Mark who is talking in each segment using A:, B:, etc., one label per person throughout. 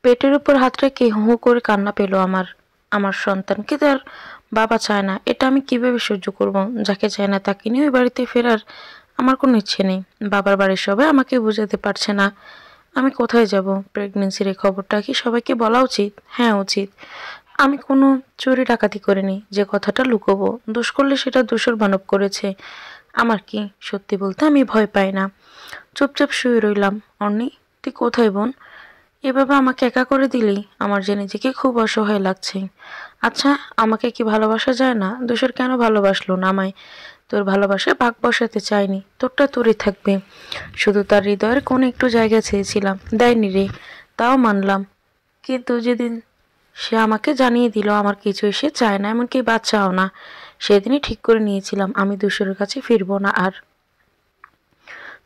A: পেটের উপর হাত রেখে হু হু করে কান্না পেল আমার। আমার সন্তানকে তার বাবা চায় না, এটা আমি কিভাবে সহ্য করব? যাকে চায় না তাকে নিয়ে ওই বাড়িতে ফেরার আমার কোনো ইচ্ছে নেই। বাবার বাড়ির সবাই আমাকে বোঝাতে পারছে না আমি কোথায় যাব। প্রেগনেন্সির এই খবরটা কি সবাইকে বলা উচিত? হ্যাঁ, উচিত। আমি কোনো চুরি ডাকাতি করিনি যে কথাটা লুকোবো। দোষ করলে সেটা দোষর মানব করেছে। আমার কি? সত্যি বলতে আমি ভয় পাই না। চুপচাপ শুয়ে রইলাম। অর্নি, তুই কোথায় বোন? এভাবে আমাকে একা করে দিলি, আমার যে নিজেকে খুব অসহায় লাগছে। আচ্ছা, আমাকে কি ভালোবাসা যায় না? দোষর কেন ভালোবাসলো না আমায়? তোর ভালোবাসায় ভাগ বসাতে চাইনি, তোরটা তোরই থাকবে। শুধু তার হৃদয়ের কোণে একটু জায়গা চেয়েছিলাম, দেয়নি রে। তাও মানলাম। কিন্তু যেদিন সে আমাকে জানিয়ে দিল আমার কিছুই সে চায় না, এমনকি বাচ্চাও না, সেদিনই ঠিক করে নিয়েছিলাম আমি দূষরের কাছে ফিরবো না আর।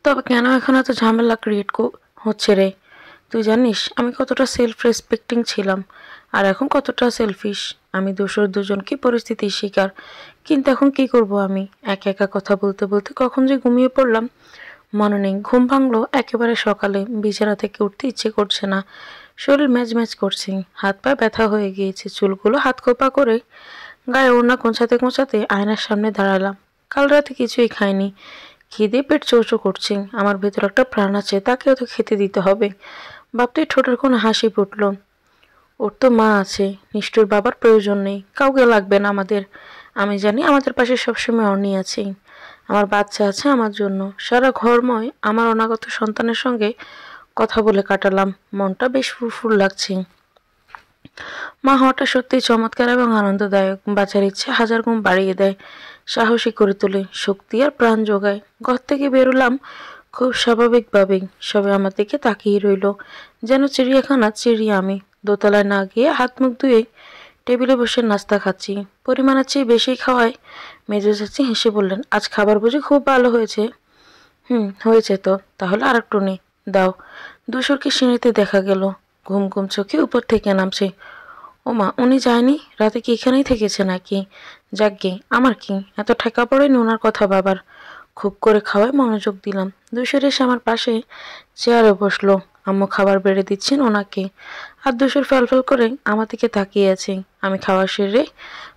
A: তবে কেন এখন এত ঝামেলা ক্রিয়েট হচ্ছে রে? তুই জানিস আমি কতটা সেলফ রেসপেক্টিং ছিলাম আর এখন কতটা সেলফিশ। আমি দোষর দুজনকে পরিস্থিতির শিকার। কিন্তু এখন কি করব আমি? একা একা কথা বলতে বলতে কখন যে ঘুমিয়ে পড়লাম মনে নেই। ঘুম ভাঙলো একেবারে সকালে। বিছানা থেকে উঠতে ইচ্ছে করছে না, শরীর ম্যাজ ম্যাজ করছে, হাত পা ব্যথা হয়ে গিয়েছে। চুলগুলো হাত খোপা করে গায়ে ওড়না গোছাতে গোছাতে আয়নার সামনে দাঁড়ালাম। কাল রাতে কিছুই খাইনি, খিদে পেট চৌচো করছে। আমার ভেতর একটা প্রাণ আছে, তাকেও তো খেতে দিতে হবে। ভাবতেই ঠোঁটের কোনো হাসি ফুটল। ওর তো মা আছে, নিষ্ঠুর বাবার প্রয়োজন নেই, কাউকে লাগবে না আমাদের। আমি জানি আমাদের পাশে সবসময় অর্নি আছে, আমার বাচ্চা আছে আমার জন্য। সারা ঘরময় আমার অনাগত সন্তানের সঙ্গে কথা বলে কাটালাম, মনটা বেশ ফুরফুর লাগছে। মা হওয়াটা সত্যিই চমৎকার এবং আনন্দদায়ক। বাঁচার ইচ্ছে হাজার গুণ বাড়িয়ে দেয়, সাহসী করে তোলে, শক্তি আর প্রাণ যোগায়। ঘর থেকে বেরোলাম খুব স্বাভাবিকভাবেই। সবাই আমার দিকে তাকিয়ে রইল, যেন চিড়িয়াখানা চিড়িয়া আমি। দোতলায় না গিয়ে হাত মুখ ধুয়ে টেবিলে বসে নাস্তা খাচ্ছি। পরিমাণের চেয়ে বেশি খাওয়ায় মেজো চাচি হেসে বললেন, আজ খাবার বুঝি খুব ভালো হয়েছে? হয়েছে তো। তাহলে আর একটু নে। দাও। দুশোরকে সিঁড়িতে দেখা গেল, ঘুম ঘুম চোখে উপর থেকে নামছে। ওমা, উনি যায়নি? রাতে কি এখানেই থেকেছে নাকি? যাকগে, আমার কি, এত ঠেকা পড়েনি ওনার কথা বাবার। খুব করে খাওয়ায় মনোযোগ দিলাম। দুশোর এসে আমার পাশে চেয়ারে বসলো। আম্মু খাবার বেড়ে দিচ্ছেন ওনাকে, আর দুশোর ফ্যালফ্যাল করে আমার দিকে তাকিয়ে আছে। আমি খাওয়া সেরে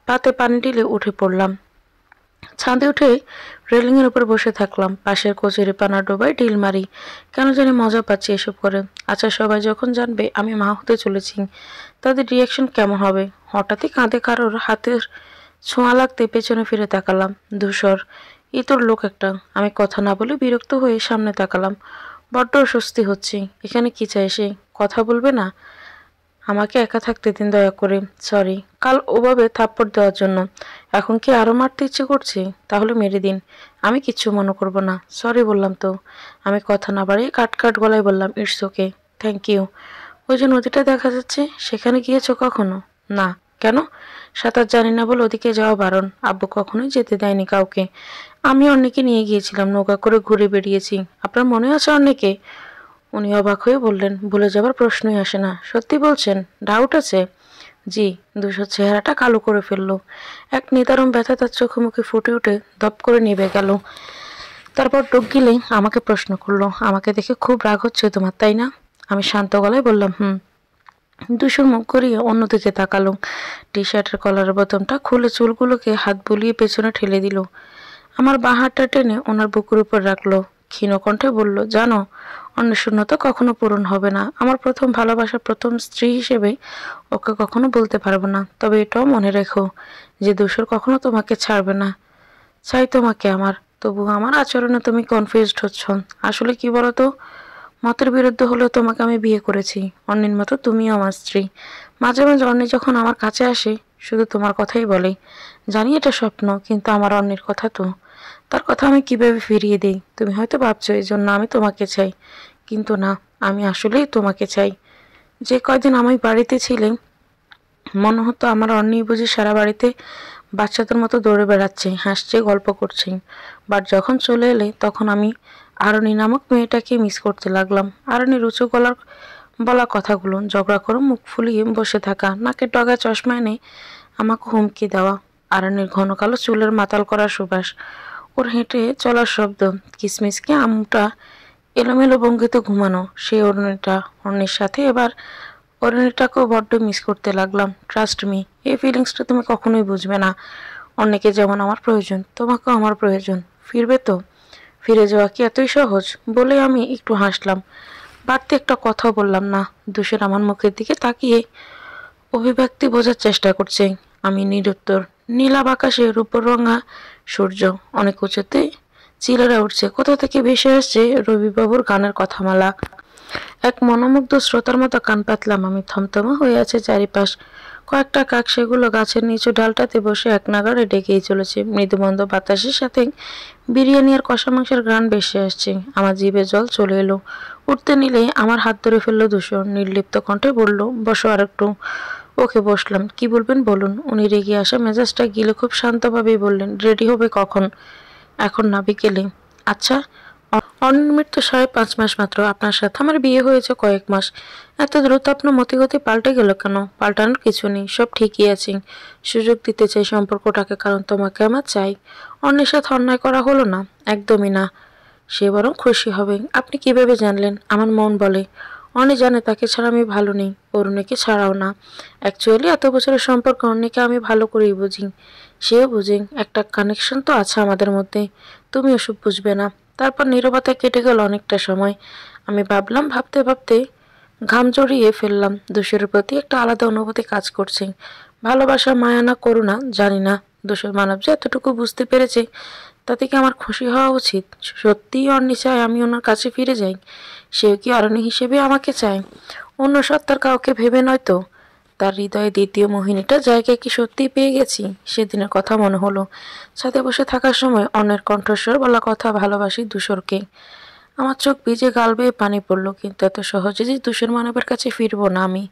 A: পাতে পানি ঢেলে উঠে পড়লাম। ছাদে উঠে রেলিংয়ের উপর বসে থাকলাম। পাশের কচুরি পানা ডোবায় ঢিল মারি, কেন জানি মজা পাচ্ছি এসব করে। আচ্ছা, সবাই যখন জানবে আমি মা হতে চলেছি, তাদের রিয়াকশন কেমন হবে? হঠাৎই কাঁধে কারোর হাতের ছোঁয়া লাগতে পেছনে ফিরে তাকালাম। ধূসর, এই তোর লোক একটা। আমি কথা না বলে বিরক্ত হয়ে সামনে তাকালাম। বড্ড অস্বস্তি হচ্ছে। এখানে কি চাই সে? কথা বলবে না? আমাকে একা থাকতে দিন দয়া করে। সরি কাল ওভাবে থাপ্পড় দেওয়ার জন্য। এখন কি আরো মারতে ইচ্ছে করছে? তাহলে মেরে দিন, আমি কিচ্ছু মনে করব না। সরি বললাম তো। আমি কথা না বাড়িয়ে কাট কাট গলায় বললাম, ইটস ওকে, থ্যাংক ইউ। ওই যে নদীটা দেখা যাচ্ছে, সেখানে গিয়েছো কখনো? না। কেন? সাঁতার জানি না বলে ওদিকে যাওয়া বারণ। আব্বু কখনোই যেতে দেয়নি কাউকে। আমি অন্যকে নিয়ে গিয়েছিলাম, নৌকা করে ঘুরে বেরিয়েছি। আপনার মনে আছে অন্যকে? উনি অবাক হয়ে বললেন, ভুলে যাবার প্রশ্নই আসে না। সত্যি বলছেন? ডাউট আছে? জি। দুশোর চেহারাটা কালো করে ফেললো। এক নিদারুণ ব্যথা তার চোখে মুখে ফুটে উঠে দপ করে নিভে গেল। তারপর ডুব গিলে আমাকে প্রশ্ন করলো, আমাকে দেখে খুব রাগ হচ্ছে তোমার, তাই না? আমি শান্ত গলায় বললাম, দুশোর মুখ করিয়ে অন্যদিকে তাকালো। টি শার্টের কলারের বোতামটা খুলে চুলগুলোকে হাত বুলিয়ে পেছনে ঠেলে দিল। আমার বাঁ হাতটা টেনে ওনার বুকের উপর রাখলো। ক্ষীণ কণ্ঠে বলল, জানো, অন্য শূন্যতা কখনো পূরণ হবে না। আমার প্রথম ভালোবাসা, প্রথম স্ত্রী হিসেবে ওকে কখনো বলতে পারবো না। তবে এটাও মনে রেখো যে দূষর কখনো তোমাকে ছাড়বে না। চাই তোমাকে আমার, তবু আমার আচরণে তুমি কনফিউজড হচ্ছ। আসলে কি বলতো, মতের বিরুদ্ধে হলেও তোমাকে আমি বিয়ে করেছি। অন্যের মতো তুমিও আমার স্ত্রী। মাঝে মাঝে অন্য যখন আমার কাছে আসে শুধু তোমার কথাই বলে। জানি এটা স্বপ্ন, কিন্তু আমার অন্যের কথা তো, তার কথা আমি কিভাবে ফিরিয়ে দিই? তুমি হয়তো ভাবছো এই জন্য আমি তোমাকে চাই, কিন্তু না, আমি আসলেই তোমাকে চাই। যে কয়দিন আমি বাড়িতে ছিলাম মনে হতো আমার অন্যই বুঝি সারা বাড়িতে বাচ্চাদের মতো দৌড়ে বেড়াচ্ছে, হাসছে, গল্প করছে। বাট যখন চলে এলে তখন আমি আরণি নামক মেয়েটাকে মিস করতে লাগলাম। আরণির উঁচু গলার বলা কথাগুলো, ঝগড়া করে মুখ ফুলিয়ে বসে থাকা, নাকের ডগা চশমা এনে আমাকে হুমকি দেওয়া, আরণির ঘন কালো চুলের মাতাল করা সুবাস, ওর হেঁটে চলার শব্দ, কিসমিসকে আমটা এলোমেলো ভঙ্গিতে ঘুমানো, সেই অরুণীর সাথে এবার অরুণিটাকেও বড্ড মিস করতে লাগলাম। ট্রাস্ট মি, এই ফিলিংসটা তুমি কখনোই বুঝবে না। অনেকে যেমন আমার প্রয়োজন, তোমাকেও আমার প্রয়োজন। ফিরবে তো? ফিরে যাওয়া কি এতই সহজ? বলে আমি একটু হাসলাম। বাড়তি একটা কথাও বললাম না। দোষের আমার মুখের দিকে তাকিয়ে অভিব্যক্তি বোঝার চেষ্টা করছে। আমি নিরুত্তর। নীলাভ আকাশে রূপর রঙা সূর্য অনেক উঁচুতে চিলেরা উঠছে। কোথা থেকে ভেসে আসছে রবিবাবুর গানের কথামালা। এক মনোমুগ্ধ শ্রোতার মতো কান পাতলাম আমি। থমথমে হয়ে আছে চারিপাশ। কয়েকটা কাক সেগুলো গাছের নিচু ডালটাতে বসে এক নাগাড়ে ডেকেই চলেছে। মৃদুমন্দ বাতাসের সাথে বিরিয়ানি আর কষা মাংসের ঘ্রাণ ভেসে আসছে। আমার জিভে জল চলে এলো। উঠতে নিলে আমার হাত ধরে ফেললো ধূসর। নির্লিপ্ত কণ্ঠে বলল, বসো আর একটু। ওকে বসলাম। কি বলবেন বলুন। উনি রেগে আসা মেজাজটা গিলে খুব শান্তভাবেই বললেন, রেডি হবে কখন? এখন না, বিকেলে। আচ্ছা। অনির্মিত তো 5.5 মাস মাত্র। আপনার সাথে আমার বিয়ে হয়েছে কয়েক মাস। এত দ্রুত আপনার মতিগতি পাল্টে গেল কেন? পাল্টানোর কিছু নেই, সব ঠিকই আছে। সুযোগ দিতে চাই সম্পর্কটাকে, কারণ তোমাকে আমার চাই। অন্যের সাথে অন্যায় করা হলো না, একদমই না। সে বরং খুশি হবে। আপনি কিভাবে জানলেন? আমার মন বলে। অনেক জানে তাকে ছাড়া আমি ভালো নেই, অরুণীকে ছাড়াও না। অ্যাকচুয়ালি এত বছরের সম্পর্ক অন্যকে আমি ভালো করেই বুঝি, সেও বুঝে। একটা কানেকশন তো আছে আমাদের মধ্যে। তুমি ওসব বুঝবে না। তারপর নীরবতায় কেটে গেল অনেকটা সময়। আমি ভাবলাম, ভাবতে ভাবতে ঘাম জড়িয়ে ফেললাম। দোষের প্রতি একটা আলাদা অনুভূতি কাজ করছে। ভালোবাসা, মায়া না করুণা জানি না। দোষের মানব যে এতটুকু বুঝতে পেরেছে, তাতে কি আমার খুশি হওয়া উচিত? সত্যিই অন্নি চায় আমি ওনার কাছে ফিরে যাই? সেও কি অরণ্য হিসেবে আমাকে চায়, অন্য সত্তার কাউকে ভেবে নয়তো? তার হৃদয়ে দ্বিতীয় মোহিনীটা জায়গায় কি সত্যিই পেয়ে গেছি? সেদিনের কথা মনে হলো। ছাদে বসে থাকার সময় অন্যের কণ্ঠস্বর বলা কথা, ভালোবাসি ধূসরকে। আমার চোখ ভিজে, গাল বেয়ে পানি পড়লো। কিন্তু এত সহজে যে ধূসর মানবের কাছে ফিরবো না আমি।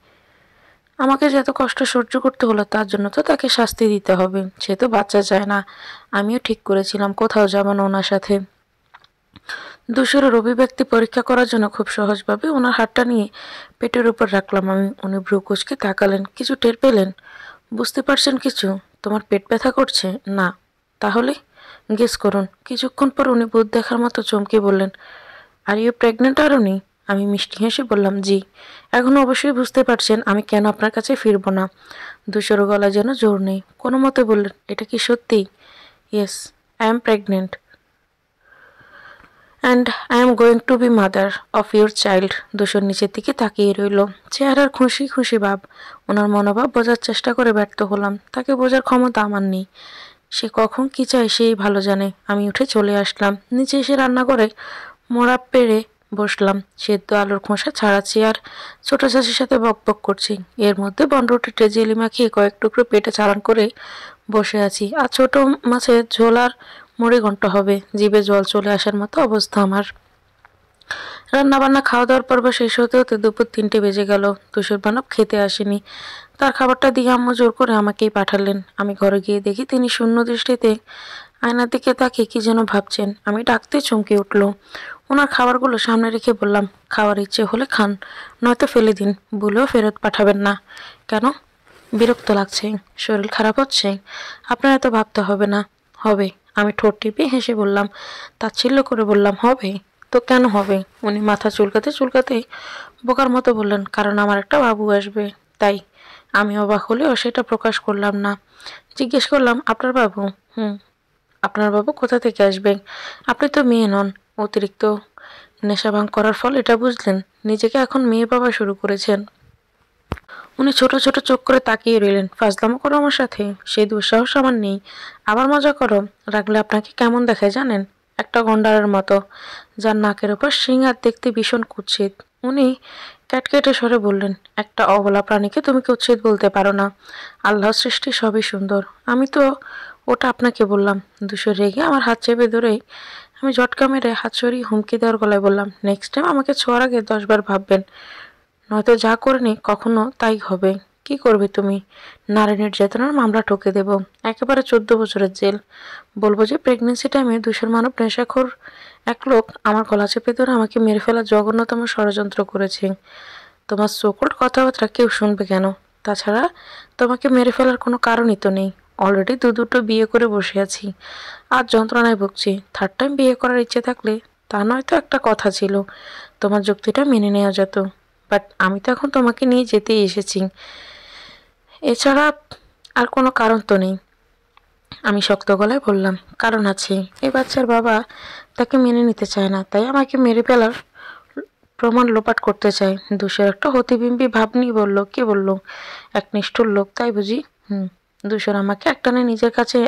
A: আমাকে যে এত কষ্ট সহ্য করতে হলো, তার জন্য তো তাকে শাস্তি দিতে হবে। সে তো বাচ্চা চায় না। আমিও ঠিক করেছিলাম কোথাও যাব না ওনার সাথে। ধূসরের অভিব্যক্তি পরীক্ষা করার জন্য খুব সহজভাবে ওনার হাতটা নিয়ে পেটের উপর রাখলাম আমি। উনি ভ্রু কুঁচকে তাকালেন। কিছু টের পেলেন? বুঝতে পারছেন কিছু? তোমার পেট ব্যথা করছে? না। তাহলে গেস করুন। কিছুক্ষণ পর উনি ভূত দেখার মতো চমকে বললেন, আর ইউ প্রেগনেন্ট আরুনি? আমি মিষ্টি হেসে বললাম, জি। এখন অবশ্যই বুঝতে পারছেন আমি কেন আপনার কাছে ফিরব না। ধূসর গলা যেন জোর নেই। কোনো মতে বললেন, এটা কি সত্যি? Yes, I am pregnant and I am going to be mother of your child. ধূসর নিচের দিকে তাকিয়ে রইল। চেহারার খুশি খুশি ভাব। ওনার মনোভাব বোঝার চেষ্টা করে ব্যর্থ হলাম। তাকে বোঝার ক্ষমতা আমার নেই। সে কখন কি চায় সেই ভালো জানে। আমি উঠে চলে আসলাম। নিচে এসে রান্না করে মোড়া পেড়ে বসলাম। সেদ্ধ আলুর খোসা ছাড়াচ্ছি আর ছোট চাষির সাথে বকবক করছি। এর মধ্যে বনরুটিতে জেলি মাখিয়ে কয়েক টুকরো পেটে চালান করে বসে আছি। আর ছোট মাছের ঝোল আর মুড়ি ঘন্ট হবে। জিভে জল চলে আসার মতো অবস্থা আমার। রান্নাবান্না খাওয়া দাওয়ার পর্ব শেষ হতে হতে দুপুর 3টে বেজে গেল। ধূসর মানব খেতে আসেনি। তার খাবারটা দিয়ে আম্মু জোর করে আমাকেই পাঠালেন। আমি ঘরে গিয়ে দেখি তিনি শূন্য দৃষ্টিতে আয়নার দিকে তাকিয়ে কি যেন ভাবছেন। আমি ডাকতে চমকে উঠল। ওনার খাবারগুলো সামনে রেখে বললাম, খাওয়ার ইচ্ছে হলে খান, নয়তো ফেলে দিন। বলেও ফেরত পাঠাবেন না। কেন? বিরক্ত লাগছে? শরীর খারাপ হচ্ছে? আপনার এত ভাবতে হবে না। হবে। আমি ঠোঁট টিপে হেসে বললাম। তাচ্ছিল্য করে বললাম, হবে তো কেন হবে? উনি মাথা চুলকাতে চুলকাতে বোকার মতো বললেন, কারণ আমার একটা বাবু আসবে তাই। আমি অবাক হলেও সেটা প্রকাশ করলাম না। জিজ্ঞেস করলাম, আপনার বাবু? হুম। আপনার বাবু কোথা থেকে আসবেন? আপনি তো মেয়ে নন। অতিরিক্ত নেশা ভাঙ করার ফল এটা বুঝলেন? নিজেকে এখন মেয়ে বাবা শুরু করেছেন। উনি ছোট ছোট চোখ করে তাকিয়ে রইলেন। ফাজলামো করো আমার সাথে? সেই দুঃসাহস আমার নেই। আবার মজা করো? রাখলে আপনাকে কেমন দেখায় জানেন? একটা গন্ডারের মতো, যার নাকের ওপর শিং আর দেখতে ভীষণ কুৎসিত। উনি ক্যাটকেটে স্বরে বললেন, একটা অবলা প্রাণীকে তুমি কুৎসিত বলতে পারো না? আল্লাহর সৃষ্টি সবই সুন্দর। আমি তো ওটা আপনাকে বললাম। ধূসর রেগে আমার হাত চেপে ধরেই আমি ঝটকা মেরে হাত সরিয়ে হুমকি দেওয়ার গলায় বললাম, নেক্সট টাইম আমাকে ছোঁয়ার আগে 10বার ভাববেন, নয়তো যা করিনি কখনো তাই হবে। কি করবে তুমি? নারী নির্যাতনের মামলা ঠুকে দেব। একেবারে 14 বছরের জেল। বলবো যে প্রেগনেন্সি টাইমে ধূসর মানব নেশাখোর এক লোক আমার গলা চেপে ধরে আমাকে মেরে ফেলার জঘন্যতম ষড়যন্ত্র করেছে। তোমার সোকল্ড কথাবার্তা কেউ শুনবে কেন? তাছাড়া তোমাকে মেরে ফেলার কোনো কারণই তো নেই। অলরেডি দুটো বিয়ে করে বসে আছি। আর যন্ত্রণায় ভুগছি। থার্ড টাইম বিয়ে করার ইচ্ছে থাকলে তা নয়তো একটা কথা ছিল। তোমার যুক্তিটা মেনে নেওয়া যেত। বাট আমি তো এখন তোমাকে নিয়ে যেতেই এসেছি, এছাড়া আর কোনো কারণ তো নেই। আমি শক্ত গলায় বললাম, কারণ আছে। এই বাচ্চার বাবা তাকে মেনে নিতে চায় না, তাই আমাকে মেরে ফেলার প্রমাণ লোপাট করতে চায়। ধূসর একটা হতিবিম্বি ভাব নিয়ে বলল, কে বলল? এক নিষ্ঠুর লোক, তাই বুঝি? ধূসর আমাকে একটানে নিজের কাছে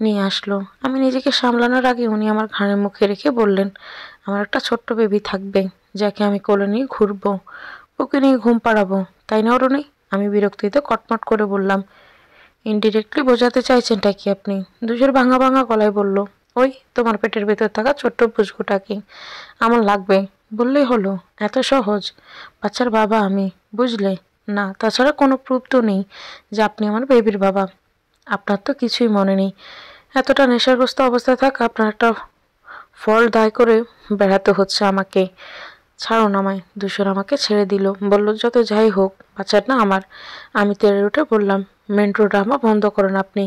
A: নিয়ে আসলো। আমি নিজেকে সামলানোর আগে উনি আমার ঘাড়ে মুখে রেখে বললেন, আমার একটা ছোট্ট বেবি থাকবে, যাকে আমি কোলে নিয়ে ঘুরবো, ওকে নিয়ে ঘুম পাড়াবো, তাই না অরুণী? আমি বিরক্তিতে কটমট করে বললাম, ইনডিরেক্টলি বোঝাতে চাইছেনটা কি আপনি? ধূসর ভাঙা ভাঙা গলায় বলল, ওই তোমার পেটের ভেতর থাকা ছোট্ট পুচকুটাকে আমার লাগবে বললেই হলো? এত সহজ? বাচ্চার বাবা আমি, বুঝলে? না, তাছাড়া কোনো প্রুফ তো নেই যে আপনি আমার বেবির বাবা। আপনার তো কিছুই মনে নেই। এতটা নেশাগ্রস্ত অবস্থায় থাকা আপনার একটা ফল দায় করে বেড়াতে হচ্ছে আমাকে। ছাড়ুন আমায়। ধূসর আমাকে ছেড়ে দিল, বলল, যত যাই হোক বাচ্চাটা আমার। আমি তেড়ে উঠে বললাম, মেন্ট্রো ড্রামা বন্ধ করেন আপনি।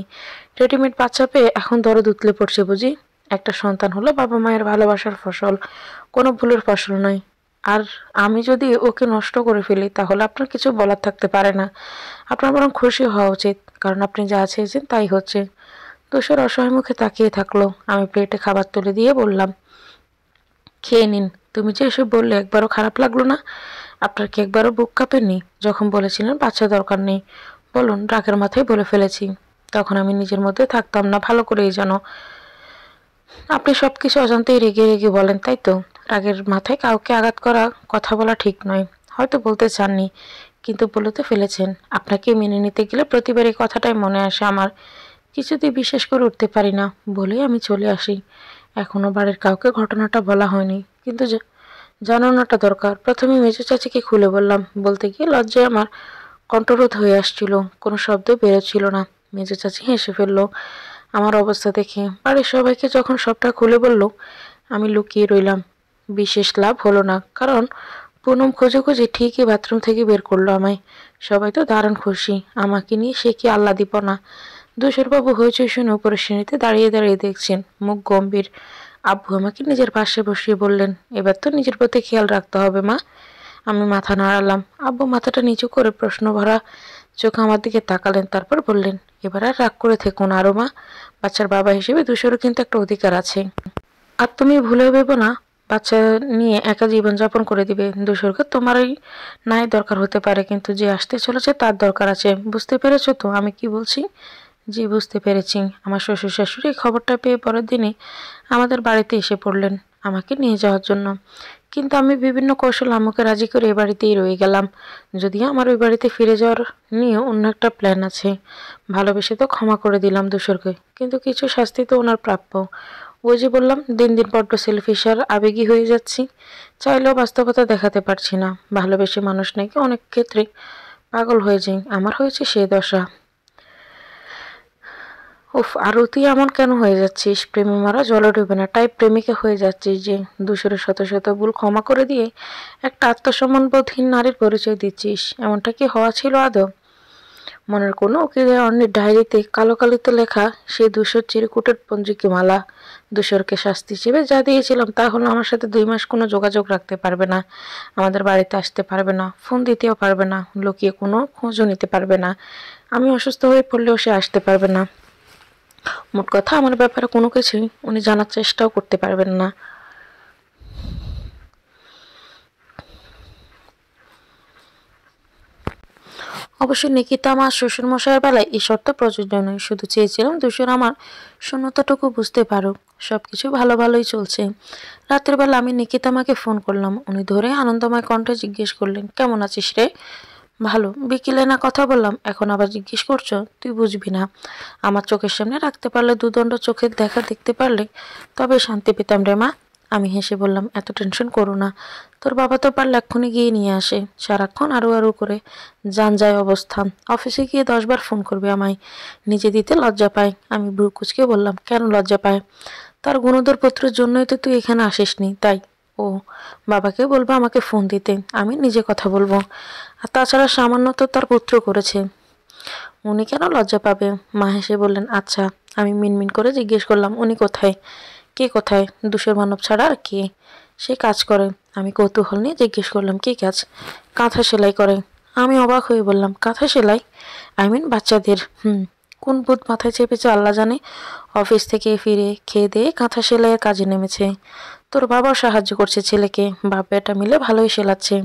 A: রেডিমেড বাচ্চা পেয়ে এখন দরদ উতলে পড়ছে বুঝি? একটা সন্তান হলো বাবা মায়ের ভালোবাসার ফসল, কোনো ভুলের ফসল নয়। আর আমি যদি ওকে নষ্ট করে ফেলি তাহলে আপনার কিছু বলার থাকতে পারে না। আপনার বরং খুশি হওয়া উচিত, কারণ আপনি যা চেয়েছেন তাই হচ্ছে। ধূসর অসহায় মুখে তাকিয়ে থাকলো। আমি প্লেটে খাবার তুলে দিয়ে বললাম, খেয়ে নিন। তুমি যে এসব বললে একবারও খারাপ লাগলো না? আপনার কি একবারও বুক কাঁপেনি যখন বলেছিলেন বাচ্চা দরকার নেই? বলুন, রাগের মাথায় বলে ফেলেছি। তখন আমি নিজের মধ্যে থাকতাম না, ভালো করেই জানো। আপনি সবকিছু অজান্তেই রেগে রেগে বলেন, তাই তো? রাগের মাথায় কাউকে আঘাত করা, কথা বলা ঠিক নয়। হয়তো বলতে চাননি, কিন্তু বলে তো ফেলেছেন। আপনাকে মেনে নিতে গেলে প্রতিবার এই কথাটাই মনে আসে আমার। কিছুতেই বিশ্বাস করে উঠতে পারি না বলেই আমি চলে আসি। এখনো বাড়ির কাউকে ঘটনাটা বলা হয়নি, কিন্তু জানানোটা দরকার। প্রথমে মেজো চাচিকে খুলে বললাম, বলতে গিয়ে লজ্জায় আমার কণ্ঠরোধ হয়ে আসছিল, কোনো শব্দ বেরোচ্ছিল না। মেজো চাচি হেসে ফেললো আমার অবস্থা দেখে। বাড়ির সবাইকে যখন সবটা খুলে বলল, আমি লুকিয়ে রইলাম। বিশেষ লাভ হলো না, কারণ পুনম খুঁজে খুঁজে ঠিকই বাথরুম থেকে বের করলো আমায়। সবাই তো দারুণ খুশি আমাকে নিয়ে, সে কি আহ্লাদীপনা! ধূসরবাবু হইচই শুনে উপরের শ্রেণীতে দাঁড়িয়ে দাঁড়িয়ে দেখছেন, মুখ গম্ভীর। আব্বু আমাকে নিজের পাশে বসিয়ে বললেন, এবার তো নিজের প্রতি খেয়াল রাখতে হবে মা। আমি মাথা নাড়ালাম। আব্বু মাথাটা নিচু করে প্রশ্ন ভরা চোখে আমার দিকে তাকালেন, তারপর বললেন, এবার আর রাগ করে থেকো না আরো মা। বাচ্চার বাবা হিসেবে ধূসরও কিন্তু একটা অধিকার আছে। আর তুমি ভুলেও ভেবো না বাচ্চা নিয়ে একা জীবনযাপন করে দিবে। ধূসরকে তোমারই নাই দরকার হতে পারে, কিন্তু যে আসতে চলেছে তার দরকার আছে। বুঝতে পেরেছো তো আমি কি বলছি? জি, বুঝতে পেরেছি। আমার শ্বশুর শাশুড়ি খবরটা পেয়ে পরের দিনে আমাদের বাড়িতে এসে পড়লেন আমাকে নিয়ে যাওয়ার জন্য। কিন্তু আমি বিভিন্ন কৌশল আম্মুকে রাজি করে এ বাড়িতেই রয়ে গেলাম। যদিও আমার ওই বাড়িতে ফিরে যাওয়ার নিয়ে অন্য একটা প্ল্যান আছে। ভালোবেসে তো ক্ষমা করে দিলাম ধূসরকে, কিন্তু কিছু শাস্তি তো ওনার প্রাপ্য। ওই যে বললাম, দিন দিন বড্ড সেলফিশ আর আবেগী হয়ে যাচ্ছি। চাইলেও বাস্তবতা দেখাতে পারছি না। ভালোবেসে মানুষ নাকি অনেক ক্ষেত্রে পাগল হয়ে যায়, আমার হয়েছে সে দশা। উফ, আর তুই এমন কেন হয়ে যাচ্ছিস? প্রেমে মারা জলে ডুবে না, টাইপ প্রেমিকা হয়ে যাচ্ছিস যে। ধূসরের শত শত ভুল ক্ষমা করে দিয়ে একটা আত্মসম্মানবোধহীন নারীর পরিচয় দিচ্ছিস, এমনটা কি হওয়া ছিল আদৌ? মনের কোনো উকিলের অন্যের ডায়েরিতে কালো কালিতে লেখা সেই ধূসর চিরকুটের পঞ্জিকা মালা। ধূসরকে শাস্তি হিসেবে যা দিয়েছিলাম তা হলো, আমার সাথে 2 মাস কোনো যোগাযোগ রাখতে পারবে না, আমাদের বাড়িতে আসতে পারবে না, ফোন দিতেও পারবে না, লুকিয়ে কোনো খোঁজও নিতে পারবে না। আমি অসুস্থ হয়ে পড়লেও সে আসতে পারবে না। মোট কথা, আমার ব্যাপারে কোনো কিছুই উনি জানার চেষ্টাও করতে পারবেন না। অবশ্য নিকিতা আমার শ্বশুরমশাইয়ের বেলায় এই শর্ত প্রযোজ্য নয়। শুধু চেয়েছিলাম ধূসর আমার শূন্যতাটুকু বুঝতে পারুক। সব কিছু ভালো ভালোই চলছে। রাতের বেলা আমি নিকিতা মাকে ফোন করলাম। উনি ধরে আনন্দময় কণ্ঠে জিজ্ঞেস করলেন, কেমন আছিস রে? ভালো। বিকেলে না কথা বললাম, এখন আবার জিজ্ঞেস করছো? তুই বুঝবি না। আমার চোখের সামনে রাখতে পারলে, দুদণ্ড চোখের দেখা দেখতে পারলে তবে শান্তি পেতাম রে মা। আমি হেসে বললাম, এত টেনশন করো না। তোর বাবা তো পারলে এক্ষুনি গিয়ে নিয়ে আসে। সারাক্ষণ আরো আরো করে যান যায় অবস্থা। অফিসে গিয়ে 10 বার ফোন করবে আমায়। নিজে দিতে লজ্জা পায়। আমি ব্রু কুচকে বললাম, কেন লজ্জা পায়? তার গুণধর পুত্রের জন্যই তো তুই এখানে আসিসনি, তাই। ও, বাবাকে বলবো আমাকে ফোন দিতে, আমি নিজে কথা বলবো। আর তাছাড়া সামান্য তো তার পুত্র করেছে, উনি কেন লজ্জা পাবে? মা হেসে বললেন, আচ্ছা। আমি মিনমিন করে জিজ্ঞেস করলাম, উনি কোথায়? কে কোথায়? ধূসর মানব ছাড়া আর কে? সে কাজ করে। আমি কৌতূহল নিয়ে জিজ্ঞেস করলাম, কি কাজ? কাঁথা সেলাই করে। আমি অবাক হয়ে বললাম, কাঁথা সেলাই? বাচ্চাদের। কোন ভূত মাথায় চেপেছে আল্লাহ জানে। অফিস থেকে ফিরে খেয়ে দিয়ে কাঁথা সেলাইয়ের কাজে নেমেছে। তোর বাবাও সাহায্য করছে ছেলেকে, বাপ বেটা মিলে ভালোই সেলাচ্ছে।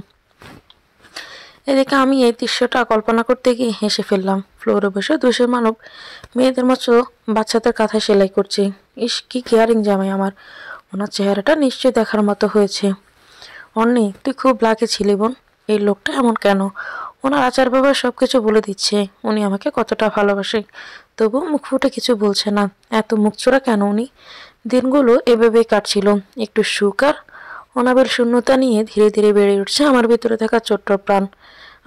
A: এদিকে আমি এই দৃশ্যটা কল্পনা করতে গিয়ে হেসে ফেললাম। ফ্লোরে বসে দুশো মানব মেয়েদের মতো বাচ্চাদের কাঁথা সেলাই করছে। ইস, কি কেয়ারিং জামাই আমার। ওনার চেহারাটা নিশ্চয়ই দেখার মতো হয়েছে। অন্নি, তুই খুব লাকি ছিলি বোন। এই লোকটা এমন কেন? ওনার আচার ব্যবহার সব কিছু বলে দিচ্ছে উনি আমাকে কতটা ভালোবাসে, তবুও মুখ ফুটে কিছু বলছে না। এত মুখচোরা কেন উনি? দিনগুলো এভাবেই কাটছিল। একটু সুখ আর অনাবিল শূন্যতা নিয়ে ধীরে ধীরে বেড়ে উঠছে আমার ভিতরে থাকা ছোট্ট প্রাণ,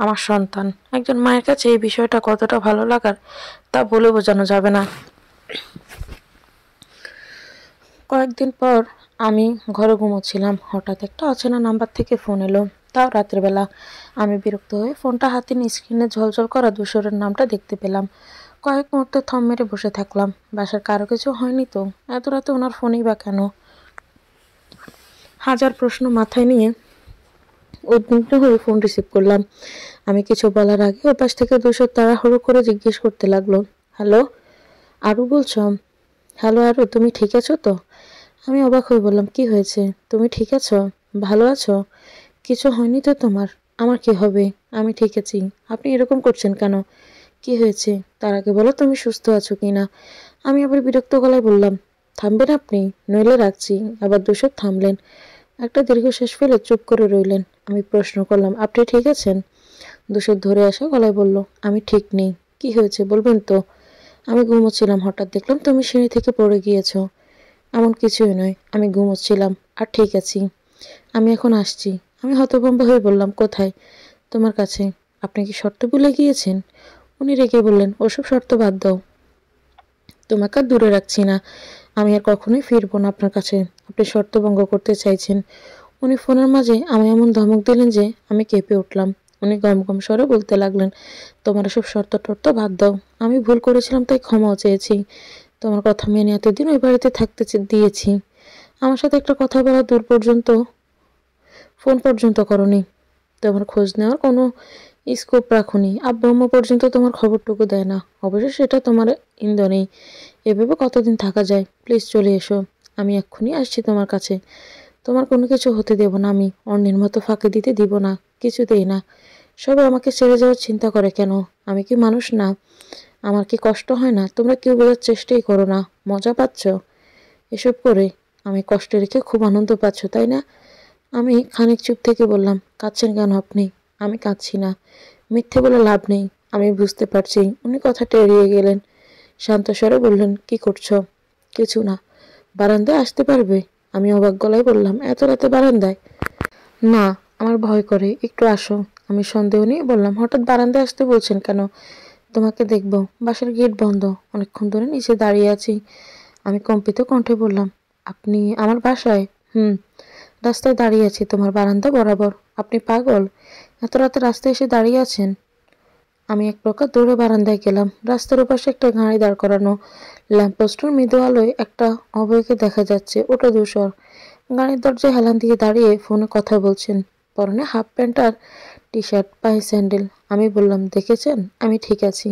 A: আমার সন্তান। একজন মায়ের কাছে এই বিষয়টা কতটা ভালো লাগার তা বলে বোঝানো যাবে না। কয়েকদিন পর আমি ঘরে ঘুমোচ্ছিলাম, হঠাৎ একটা অচেনা নাম্বার থেকে ফোন এলো, তাও রাতের বেলা। আমি বিরক্ত হয়ে ফোনটা হাতে নিয়ে স্ক্রিনে ঝলঝল করা ধূসরের নামটা দেখতে পেলাম। কয়েক মুহূর্তে থম মেরে বসে থাকলাম। বাসার কারো কিছু হয়নি তো? এত রাতে ওনার ফোনই বা কেন? হাজার প্রশ্ন মাথায় নিয়ে উদ্বিগ্ন হয়ে ফোন রিসিভ করলাম। আমি কিছু বলার আগে ওপাশ থেকে ধূসর তাড়াহুড়ো করে জিজ্ঞেস করতে লাগলো, হ্যালো আরু বলছো? হ্যালো আরু, তুমি ঠিক আছো তো? আমি অবাক হয়ে বললাম, কি হয়েছে? তুমি ঠিক আছো? ভালো আছো? কিছু হয়নি তো তোমার? আমার কি হবে? আমি ঠিক আছি। আপনি এরকম করছেন কেন? কি হয়েছে তার আগে বলো তুমি সুস্থ আছো কিনা। আমি আবার বিরক্ত গলায় বললাম, থামবেন আপনি, নইলে রাখছি। আবার ধূসর থামলেন। একটা দীর্ঘশ্বাস ফেলে চুপ করে রইলেন। আমি প্রশ্ন করলাম, আপনি ঠিক আছেন? ধূসর ধরে আসা গলায় বলল, আমি ঠিক নেই। কি হয়েছে বলবেন তো? আমি ঘুমোচ্ছিলাম, হঠাৎ দেখলাম তুমি সিঁড়ি থেকে পড়ে গিয়েছো। এমন কিছুই নয়, আমি ঘুমোচ্ছিলাম আর ঠিক আছি। আমি এখন আসছি। আমি হতভম্ব হয়ে বললাম, কোথায়? তোমার কাছে। আপনি কি শর্ত ভুলে গিয়েছেন? উনি রেগে বললেন, ওসব শর্ত বাদ দাও, তোমাকে আর দূরে রাখছি না। আমি আর কখনোই ফিরবো না আপনার কাছে। আপনি শর্ত ভঙ্গ করতে চাইছেন। উনি ফোনের মাঝে আমি এমন ধমক দিলেন যে আমি কেঁপে উঠলাম। উনি গম গম স্বরে বলতে লাগলেন, তোমার সব শর্ত টর্ত বাদ দাও। আমি ভুল করেছিলাম তাই ক্ষমাও চেয়েছি। তোমার কথা মেনে এতদিন ওই বাড়িতে থাকতে দিয়েছি। আমার সাথে একটা কথা বলা দূর পর্যন্ত ফোন পর্যন্ত করনি। তোমার খোঁজ নেওয়ার কোনো স্কোপ রাখুনি। আব্বু আম্মু পর্যন্ত তোমার খবরটুকু দেয় না। অবশ্য সেটা তোমার ইন্ধনেই। এভাবে কতদিন থাকা যায়? প্লিজ চলে এসো। আমি এক্ষুনি আসছি তোমার কাছে। তোমার কোনো কিছু হতে দেব না আমি। অন্যের মতো ফাঁকি দিতে দিব না, কিছুতেই না। সবাই আমাকে ছেড়ে যাওয়ার চিন্তা করে কেন? আমি কি মানুষ না? আমার কি কষ্ট হয় না? তোমরা কেউ বোঝার চেষ্টাই করো না। মজা পাচ্ছ এসব করে? আমি কষ্ট রেখে খুব আনন্দ পাচ্ছ তাই না? আমি খানিক চুপ থেকে বললাম, কাঁদছেন কেন আপনি? আমি কাঁদছি না। মিথ্যে বলে লাভ নেই। আমি বুঝতে পারছি। উনি কথাটা এড়িয়ে গেলেন। শান্ত স্বরে বললেন, কি করছো? কিছু না। বারান্দায় আসতে পারবে? আমি অবাক গলায় বললাম, এত রাতে বারান্দায়? না, আমার ভয় করে, একটু আসো। আমি সন্দেহ নিয়ে বললাম, হঠাৎ বারান্দায় আসতে বলছেন কেন? তোমাকে দেখবো। বাসার গেট বন্ধ, অনেকক্ষণ ধরে নিচে দাঁড়িয়ে আছি। আমি কম্পিত কণ্ঠে বললাম, আপনি আমার বাসায়? রাস্তায় দাঁড়িয়ে আছি তোমার বারান্দা বরাবর। আপনি পাগল? এত রাতে রাস্তায় এসে দাঁড়িয়ে আছেন? আমি এক প্রকার দৌড়ে বারান্দায় গেলাম। রাস্তার ওপাশে একটা গাড়ি দাঁড় করানো। ল্যাম্পপোস্টের মৃদু আলোয় একটা অভয়কে দেখা যাচ্ছে। ওটা ধূসর। গাড়ির দরজায় হেলান দিয়ে দাঁড়িয়ে ফোনে কথা বলছেন। পরনে হাফ প্যান্ট আর টি শার্ট, পায়ে স্যান্ডেল। আমি বললাম, দেখেছেন আমি ঠিক আছি।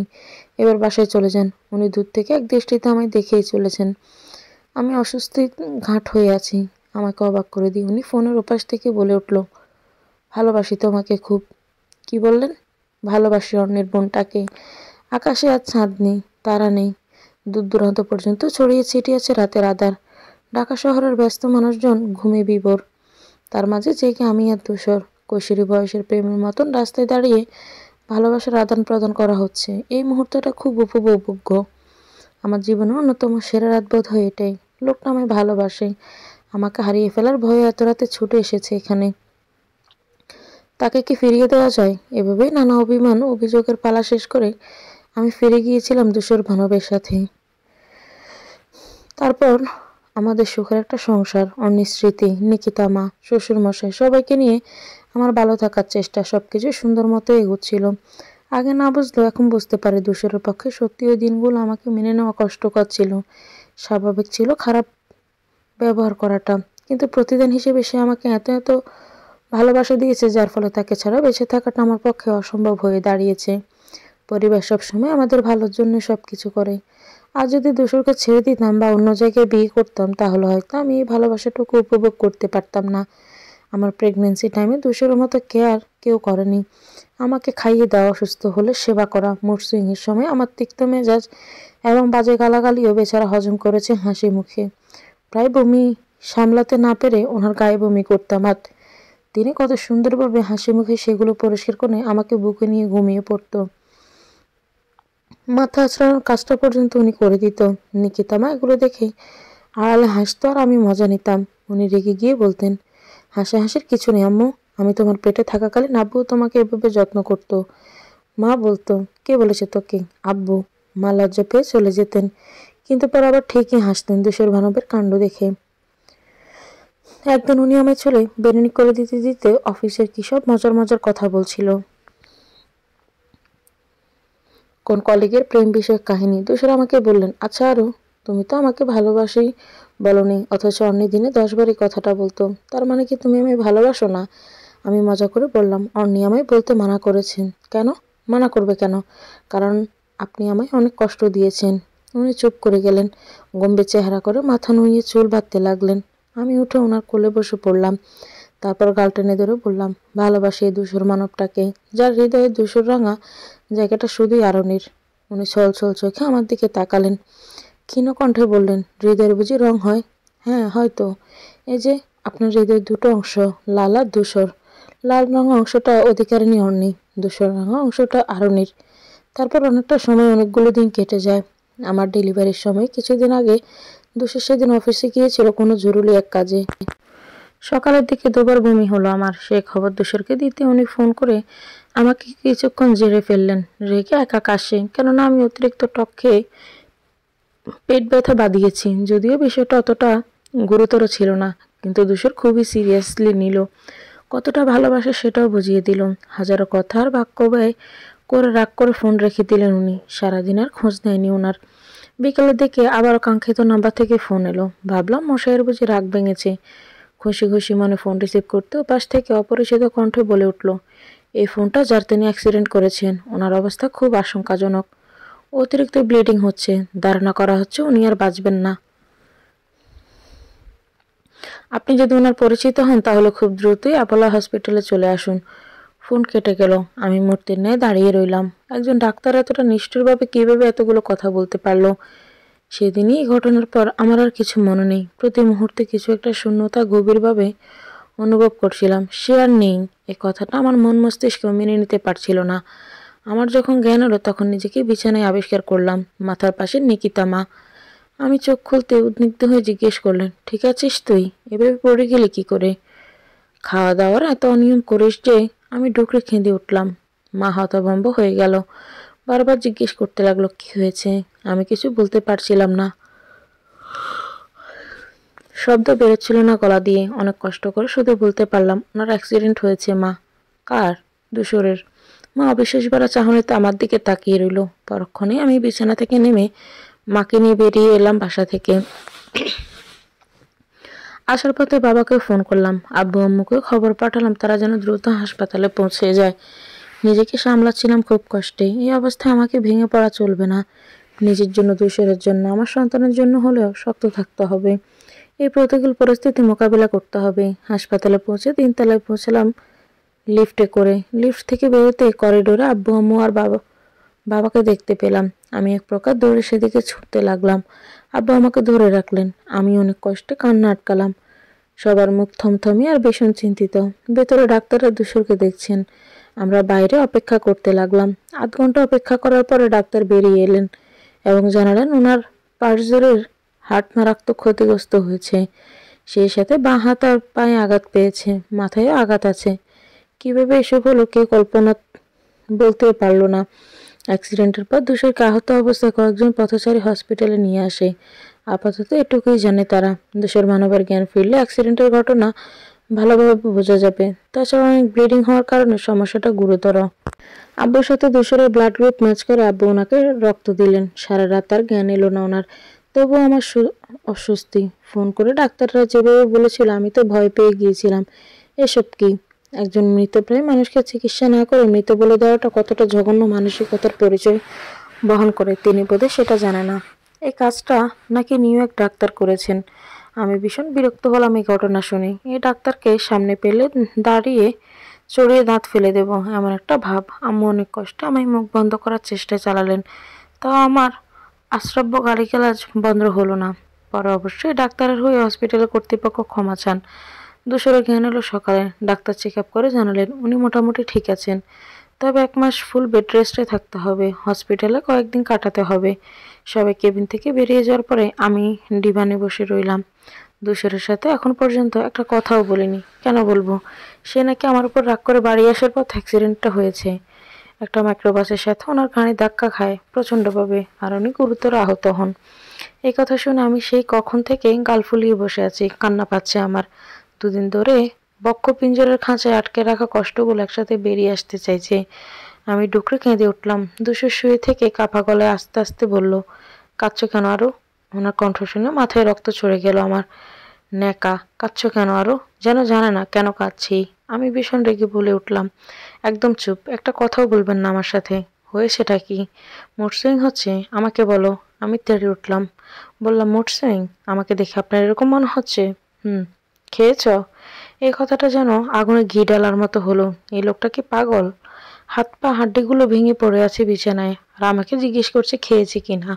A: এবার বাসায় চলে যান। উনি দূর থেকে এক দৃষ্টিতে আমায় দেখেই চলেছেন। আমি অস্বস্তি ঘাট হয়ে আছি। আমাকে অবাক করে দিয়ে উনি ফোনের ওপাশ থেকে বলে উঠল, ভালোবাসি তোমাকে খুব। কি বললেন? ভালোবাসি অন্যের বোনটাকে। আকাশে আর চাঁদ নেই, তারা নেই। দূর দূরান্ত পর্যন্ত ছড়িয়ে ছিটিয়ে আছে রাতের আধার। ঢাকা শহরের ব্যস্ত মানুষজন ঘুমে বিভোর। তার মাঝে জেগে আমি আর ধূসর কৈশোরী বয়সের প্রেমের মতন রাস্তায় দাঁড়িয়ে ভালোবাসার আদান প্রদান করা হচ্ছে। এই মুহূর্তটা খুব উপভোগ্য। আমার জীবনের অন্যতম সেরা রাত বোধ হয় এটাই। লোকটা আমায় ভালোবাসে। আমাকে হারিয়ে ফেলার ভয়ে এত রাতে ছুটে এসেছে এখানে। তাকে কি ফিরিয়ে দেওয়া যায়? এভাবেই নানা অভিমান অভিযোগের পালা শেষ করে আমি ফিরে গিয়েছিলাম ধূসর ভানবের সাথে। তারপর আমাদের সুখের একটা সংসার, অন্যের স্মৃতি, নিকিতা মা, শ্বশুর মশাই, সবাইকে নিয়ে আমার ভালো থাকার চেষ্টা, সবকিছু সুন্দর মতো এগোচ্ছিল। আগে না বুঝলেও এখন বুঝতে পারি ধূসরের পক্ষে সত্যি ওই দিনগুলো আমাকে মেনে নেওয়া কষ্টকর ছিল। স্বাভাবিক ছিল খারাপ ব্যবহার করাটা, কিন্তু প্রতিদিন হিসেবে সে আমাকে এত এত ভালোবাসা দিয়েছে, যার ফলে তাকে ছাড়া বেঁচে থাকাটা আমার পক্ষে অসম্ভব হয়ে দাঁড়িয়েছে। পরিবার সবসময় আমাদের ভালোর জন্য সবকিছু করে। আর যদি দূষরকে ছেড়ে দিতাম বা অন্য জায়গায় বিয়ে করতাম, তাহলে হয়তো আমি এই ভালোবাসাটুকু উপভোগ করতে পারতাম না। আমার প্রেগনেন্সি টাইমে দূষরের মতো কেয়ার কেউ করেনি। আমাকে খাইয়ে দেওয়া, অসুস্থ হলে সেবা করা, মুড সুইংয়ের সময় আমার তিক্ত মেজাজ এবং বাজে গালাগালিও বেচারা হজম করেছে হাসি মুখে। প্রায় বমি সামলাতে না পেরে ওনার গায়ে বমি করতাম, আর তিনি কত সুন্দরভাবে হাসি মুখে সেগুলো পরিষ্কার করে আমাকে বুকে নিয়ে ঘুমিয়ে পড়তো। মাথা আঁচড়ানোর কাজটা পর্যন্ত উনি করে দিত। নিকিতা মা এগুলো দেখে আড়ালে হাসতো আর আমি মজা নিতাম। উনি রেগে গিয়ে বলতেন, হাসাহাসির কিছু নেই আম্মু, আমি তোমার পেটে থাকাকালীন আব্বু তোমাকে এভাবে যত্ন করতো। মা বলতো, কে বলেছে তোকে? আব্বু। মা লজ্জা পেয়ে চলে যেতেন, কিন্তু পরে আবার ঠিকই হাসতেন দূষর ভানবের কাণ্ড দেখে। একদিন উনি আমায় চলে বেরেনি করে দিতে দিতে অফিসের কি সব মজার মজার কথা বলছিল। কোন কলিগের প্রেম বিষয়ক কাহিনী। দূষর আমাকে বললেন, আচ্ছা আরু, তুমি তো আমাকে ভালোবাসি বলনি, অথচ অন্য দিনে 10 বারই কথাটা বলতো। তার মানে কি তুমি আমায় ভালোবাসো না? আমি মজা করে বললাম, অন্নি আমায় বলতে মানা করেছেন। কেন মানা করবে কেন? কারণ আপনি আমায় অনেক কষ্ট দিয়েছেন। উনি চুপ করে গেলেন, গম্ভীর চেহারা করে মাথা নুইয়ে চুল বাঁধতে লাগলেন। আমি উঠে ওনার কোলে বসে পড়লাম। তারপর গাল টেনে ধরে বললাম, ভালোবাসি এই ধূসর মানবটাকে, যার হৃদয়ে ধূসর রাঙা জায়গাটা শুধুই আরণির। উনি ছল ছল চোখে আমার দিকে তাকালেন, ক্ষীণ কণ্ঠে বললেন, হৃদয়ের বুঝি রং হয়? হ্যাঁ হয়তো। এই যে আপনার হৃদয়ের দুটো অংশ, লাল আর ধূসর। লাল রঙা অংশটা অধিকারিণী অর্ণি, ধূসর রঙা অংশটা আরণির। তারপর অনেকটা সময়, অনেকগুলো দিন কেটে যায়। আমার ডেলিভারির সময় কিছুদিন আগে ধূসর সেদিন অফিসে গিয়েছিল কোনো জরুরি এক কাজে। সকালের দিকে 2বার বমি হলো আমার। সে খবর দূষরকে দিতে উনি ফোন করে আমাকে কিছুক্ষণ জেরে ফেললেন। রেগে একা কাশে, কেননা আমি অতিরিক্ত টক খেয়ে পেট ব্যথা বাঁধিয়েছি। যদিও বিষয়টা অতটা গুরুতর ছিল না, কিন্তু দূষর খুবই সিরিয়াসলি নিল। কতটা ভালোবাসে সেটাও বুঝিয়ে দিল। হাজারো কথা আর বাক্য ব্যয় করে রাগ করে ফোন রেখে দিলেন উনি। সারাদিন আর খোঁজ নেয়নি ওনার। বিকেলের দিকে আবারও কাঙ্ক্ষিত নাম্বার থেকে ফোন এলো। ভাবলাম মশাইয়ের বুঝি রাগ ভেঙেছে। খুশি খুশি মনে ফোন রিসিভ করতে পাশ থেকে অপরিচিত কণ্ঠে বলে উঠল, এই ফোনটা যার তিনি অ্যাক্সিডেন্ট করেছেন, ওনার অবস্থা খুব আশঙ্কাজনক। অতিরিক্ত ব্লিডিং হচ্ছে, ধারণা করা হচ্ছে উনি আর বাঁচবেন না। আপনি যদি ওনার পরিচিত হন তাহলে খুব দ্রুতই অ্যাপোলো হসপিটালে চলে আসুন। ফোন কেটে গেল। আমি মূর্তির ন্যায় দাঁড়িয়ে রইলাম। একজন ডাক্তার এতটা নিষ্ঠুরভাবে কীভাবে এতগুলো কথা বলতে পারলো? সেদিনই এই ঘটনার পর আমার আর কিছু মনে নেই। প্রতি মুহূর্তে কিছু একটা শূন্যতা গভীরভাবে অনুভব করছিলাম। সে আর নেই, এই কথাটা আমার মন মস্তিষ্ক মেনে নিতে পারছিল না। আমার যখন জ্ঞান হলো তখন নিজেকে বিছানায় আবিষ্কার করলাম, মাথার পাশে নিকিতা মা। আমি চোখ খুলতে উদ্বিগ্ন হয়ে জিজ্ঞেস করলেন, ঠিক আছিস তুই? এভাবে পড়ে গেলি কি করে? খাওয়া দাওয়ার এত অনিয়ম করিস যে? আমি ডুকরে কেঁদে উঠলাম। মা হতভম্ব হয়ে গেল, বারবার জিজ্ঞেস করতে লাগলো কি হয়েছে। আমি কিছু বলতে পারছিলাম না, শব্দ বেরোচ্ছিল না গলা দিয়ে। অনেক কষ্ট করে শুধু বলতে পারলাম, ওনার অ্যাক্সিডেন্ট হয়েছে মা। কার? দূষরের। মা অবিশ্বাস ভরা চাহনিতে আমার দিকে তাকিয়ে রইল। পরক্ষণে আমি বিছানা থেকে নেমে মাকে নিয়ে বেরিয়ে এলাম বাসা থেকে। আসার পথে বাবাকে ফোন করলাম, আব্বু আম্মুকে খবর পাঠালাম তারা যেন দ্রুত হাসপাতালে পৌঁছে যায়। নিজেকে সামলাচ্ছিলাম খুব কষ্টে। এই অবস্থায় আমাকে ভেঙে পড়া চলবে না। নিজের জন্য, দূষরের জন্য, আমার সন্তানের জন্য হলেও শক্ত থাকতে হবে। এই প্রতিকূল পরিস্থিতি মোকাবিলা করতে হবে। হাসপাতালে পৌঁছে 3 তলায় পৌঁছলাম লিফটে করে। লিফট থেকে বেরোতে করিডোরে আব্বু আম্মু আর বাবাকে দেখতে পেলাম। আমি এক প্রকার দৌড়ে সেদিকে ছুটতে লাগলাম। আব্বু আমাকে ধরে রাখলেন। আমি অনেক কষ্টে কান্না আটকালাম। সবার মুখ থমথমে আর ভীষণ চিন্তিত। ভেতরে ডাক্তাররা দূষরকে দেখছেন। আমরা বাইরে অপেক্ষা করতে লাগলাম। আধ ঘন্টা অপেক্ষা করার পরে ডাক্তার বেরিয়ে এলেন এবং জানালেন ওনার পার্শ্বরের হার্ট মারাত্মক ক্ষতিগ্রস্ত হয়েছে। সেই সাথে বাঁ হাত আর পায়ে আঘাত পেয়েছে, মাথায়ও আঘাত আছে। কিভাবে এসব হলো কেউ কল্পনা বলতেও পারল না। অ্যাক্সিডেন্টের পর দূষরকে আহত অবস্থায় কয়েকজন পথচারী হসপিটালে নিয়ে আসে। আপাতত এটুকুই জানে তারা। দূষর মানবের জ্ঞান ফিরলে অ্যাক্সিডেন্টের ঘটনা ভালোভাবে বোঝা যাবে। তাছাড়া অনেক ব্লিডিং হওয়ার কারণে সমস্যাটা গুরুতর। আব্বুর সাথে দূষরের ব্লাড গ্রুপ ম্যাচ করে আব্বু ওনাকে রক্ত দিলেন। সারা রাত আর জ্ঞান এলো না ওনার। তবুও আমার অস্বস্তি। ফোন করে ডাক্তাররা যেভাবে বলেছিল আমি তো ভয় পেয়ে গিয়েছিলাম। এসব কি? একজন মৃতপ্রায় মানুষকে চিকিৎসা না করে মৃত বলে দেওয়াটা কতটা জঘন্য মানসিকতার পরিচয় বহন করে তিনি বোধহয় সেটা জানে না। এই কাজটা নাকি নিউ এক ডাক্তার করেছেন। আমি ভীষণ বিরক্ত হলাম এই ঘটনা শুনে। এই ডাক্তারকে সামনে পেলে দাঁড়িয়ে চড়িয়ে দাঁত ফেলে দেব এমন একটা ভাব। আম্মু অনেক কষ্টে আমায় মুখ বন্ধ করার চেষ্টা চালালেন, তাও আমার আশ্রাব্য গালিগালাজ বন্ধ হলো না। পরে অবশ্যই ডাক্তারের হয়ে হসপিটালের কর্তৃপক্ষ ক্ষমা চান। দুশোরে জ্ঞান এলো সকালে। ডাক্তার চেক আপ করে জানালেন উনি মোটামুটি ঠিক আছেন, তবে 1 মাস ফুল বেড রেস্টে থাকতে হবে, হসপিটালে কয়েকদিন কাটাতে হবে। সবাই কেবিন থেকে বেরিয়ে যাওয়ার পরে আমি ডিভানে বসে রইলাম। দুশোরের সাথে এখন পর্যন্ত একটা কথাও বলিনি। কেন বলবো? সে নাকি আমার উপর রাগ করে বাড়ি আসার পর অ্যাক্সিডেন্টটা হয়েছে। একটা মাইক্রোবাসের সাথে ওনার গাড়ি ধাক্কা খায় প্রচণ্ডভাবে, আর উনি গুরুতর আহত হন। এই কথা শুনে আমি সেই কখন থেকে গাল ফুলিয়ে বসে আছি, কান্না পাচ্ছে আমার। দুদিন ধরে বক্ষ পিঞ্জরের খাঁচায় আটকে রাখা কষ্টগুলো একসাথে বেরিয়ে আসতে চাইছে। আমি ডুকরে কেঁদে উঠলাম। দুশো শুয়ে থেকে কাঁপা গলায় আস্তে আস্তে বলল, কাঁদছো কেন আরো? ওনার কণ্ঠ শুনে মাথায় রক্ত চড়ে গেল আমার। ন্যাকা, কাঁদছো কেন আরো? যেন জানে না কেন কাঁদছি। আমি ভীষণ রেগে বলে উঠলাম, একদম চুপ, একটা কথাও বলবেন না আমার সাথে। হয়েছেটা কি? মুড সুইং হচ্ছে? আমাকে বলো। আমি তেড়ে উঠলাম, বললাম, মুড সুইং? আমাকে দেখে আপনার এরকম মনে হচ্ছে? হুম। খেয়েছ? এই কথাটা যেন আগুনে ঘি ডালার মতো হলো। এই লোকটা কি পাগল? হাত পা হাড্ডিগুলো ভেঙে পড়ে আছে বিছানায়, আর আমাকে জিজ্ঞেস করছে খেয়েছি কিনা।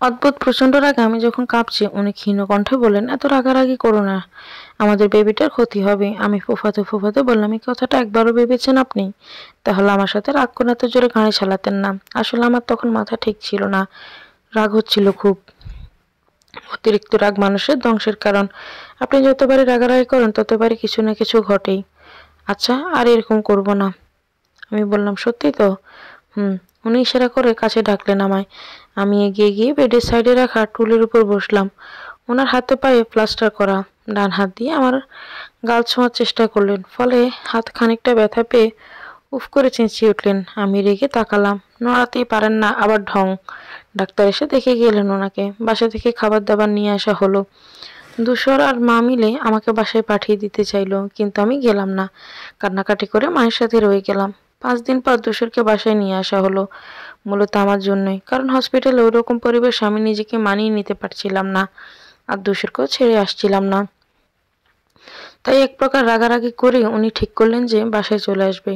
A: অদ্ভুত প্রচণ্ড রাগে আমি যখন কাঁপছি, উনি ক্ষীণ কণ্ঠে বললেন, এত রাগারাগি করো না, আমাদের বেবিটার ক্ষতি হবে। আমি ফোফাতে ফোফাতে বললাম, এই কথাটা একবারও ভেবেছেন আপনি? তাহলে আমার সাথে রাগ করে এত জোরে গাড়ি চালাতেন না। আসলে আমার তখন মাথা ঠিক ছিল না, রাগ হচ্ছিল খুব। অতিরিক্ত রাগ মানুষের ধ্বংসের কারণ। আপনি যতবারই রাগারাগি করেন ততবারই কিছু না কিছু ঘটেই। আচ্ছা, আর এরকম করব না। আমি বললাম, সত্যি তো? হুম। উনি ইশারা করে কাছে ডাকলেন আমায়। আমি এগিয়ে গিয়ে বেডের সাইডে রাখা টুলের উপর বসলাম। ওনার হাতে পায়ে প্লাস্টার করা। ডান হাত দিয়ে আমার গাল ছোঁয়ার চেষ্টা করলেন, ফলে হাত খানিকটা ব্যথা পেয়ে উফ করে চেঁচিয়ে উঠলেন। আমি রেগে তাকালাম, নড়াতেই পারেন না, আবার ঢং। ডাক্তার এসে দেখে গেলেন ওনাকে। বাসা থেকে খাবার দাবার নিয়ে আসা হলো। ধূসর আর মা মিলে আমাকে বাসায় পাঠিয়ে দিতে চাইলো, কিন্তু আমি গেলাম না। কান্নাকাটি করে মায়ের সাথে রয়ে গেলাম। 5 দিন পর ধূসরকে বাসায় নিয়ে আসা হলো, মূলত আমার জন্যই। কারণ হসপিটালে ওইরকম পরিবেশ আমি নিজেকে মানিয়ে নিতে পারছিলাম না, আর ধূসরকেও ছেড়ে আসছিলাম না। তাই এক প্রকার রাগারাগি করে উনি ঠিক করলেন যে বাসায় চলে আসবে।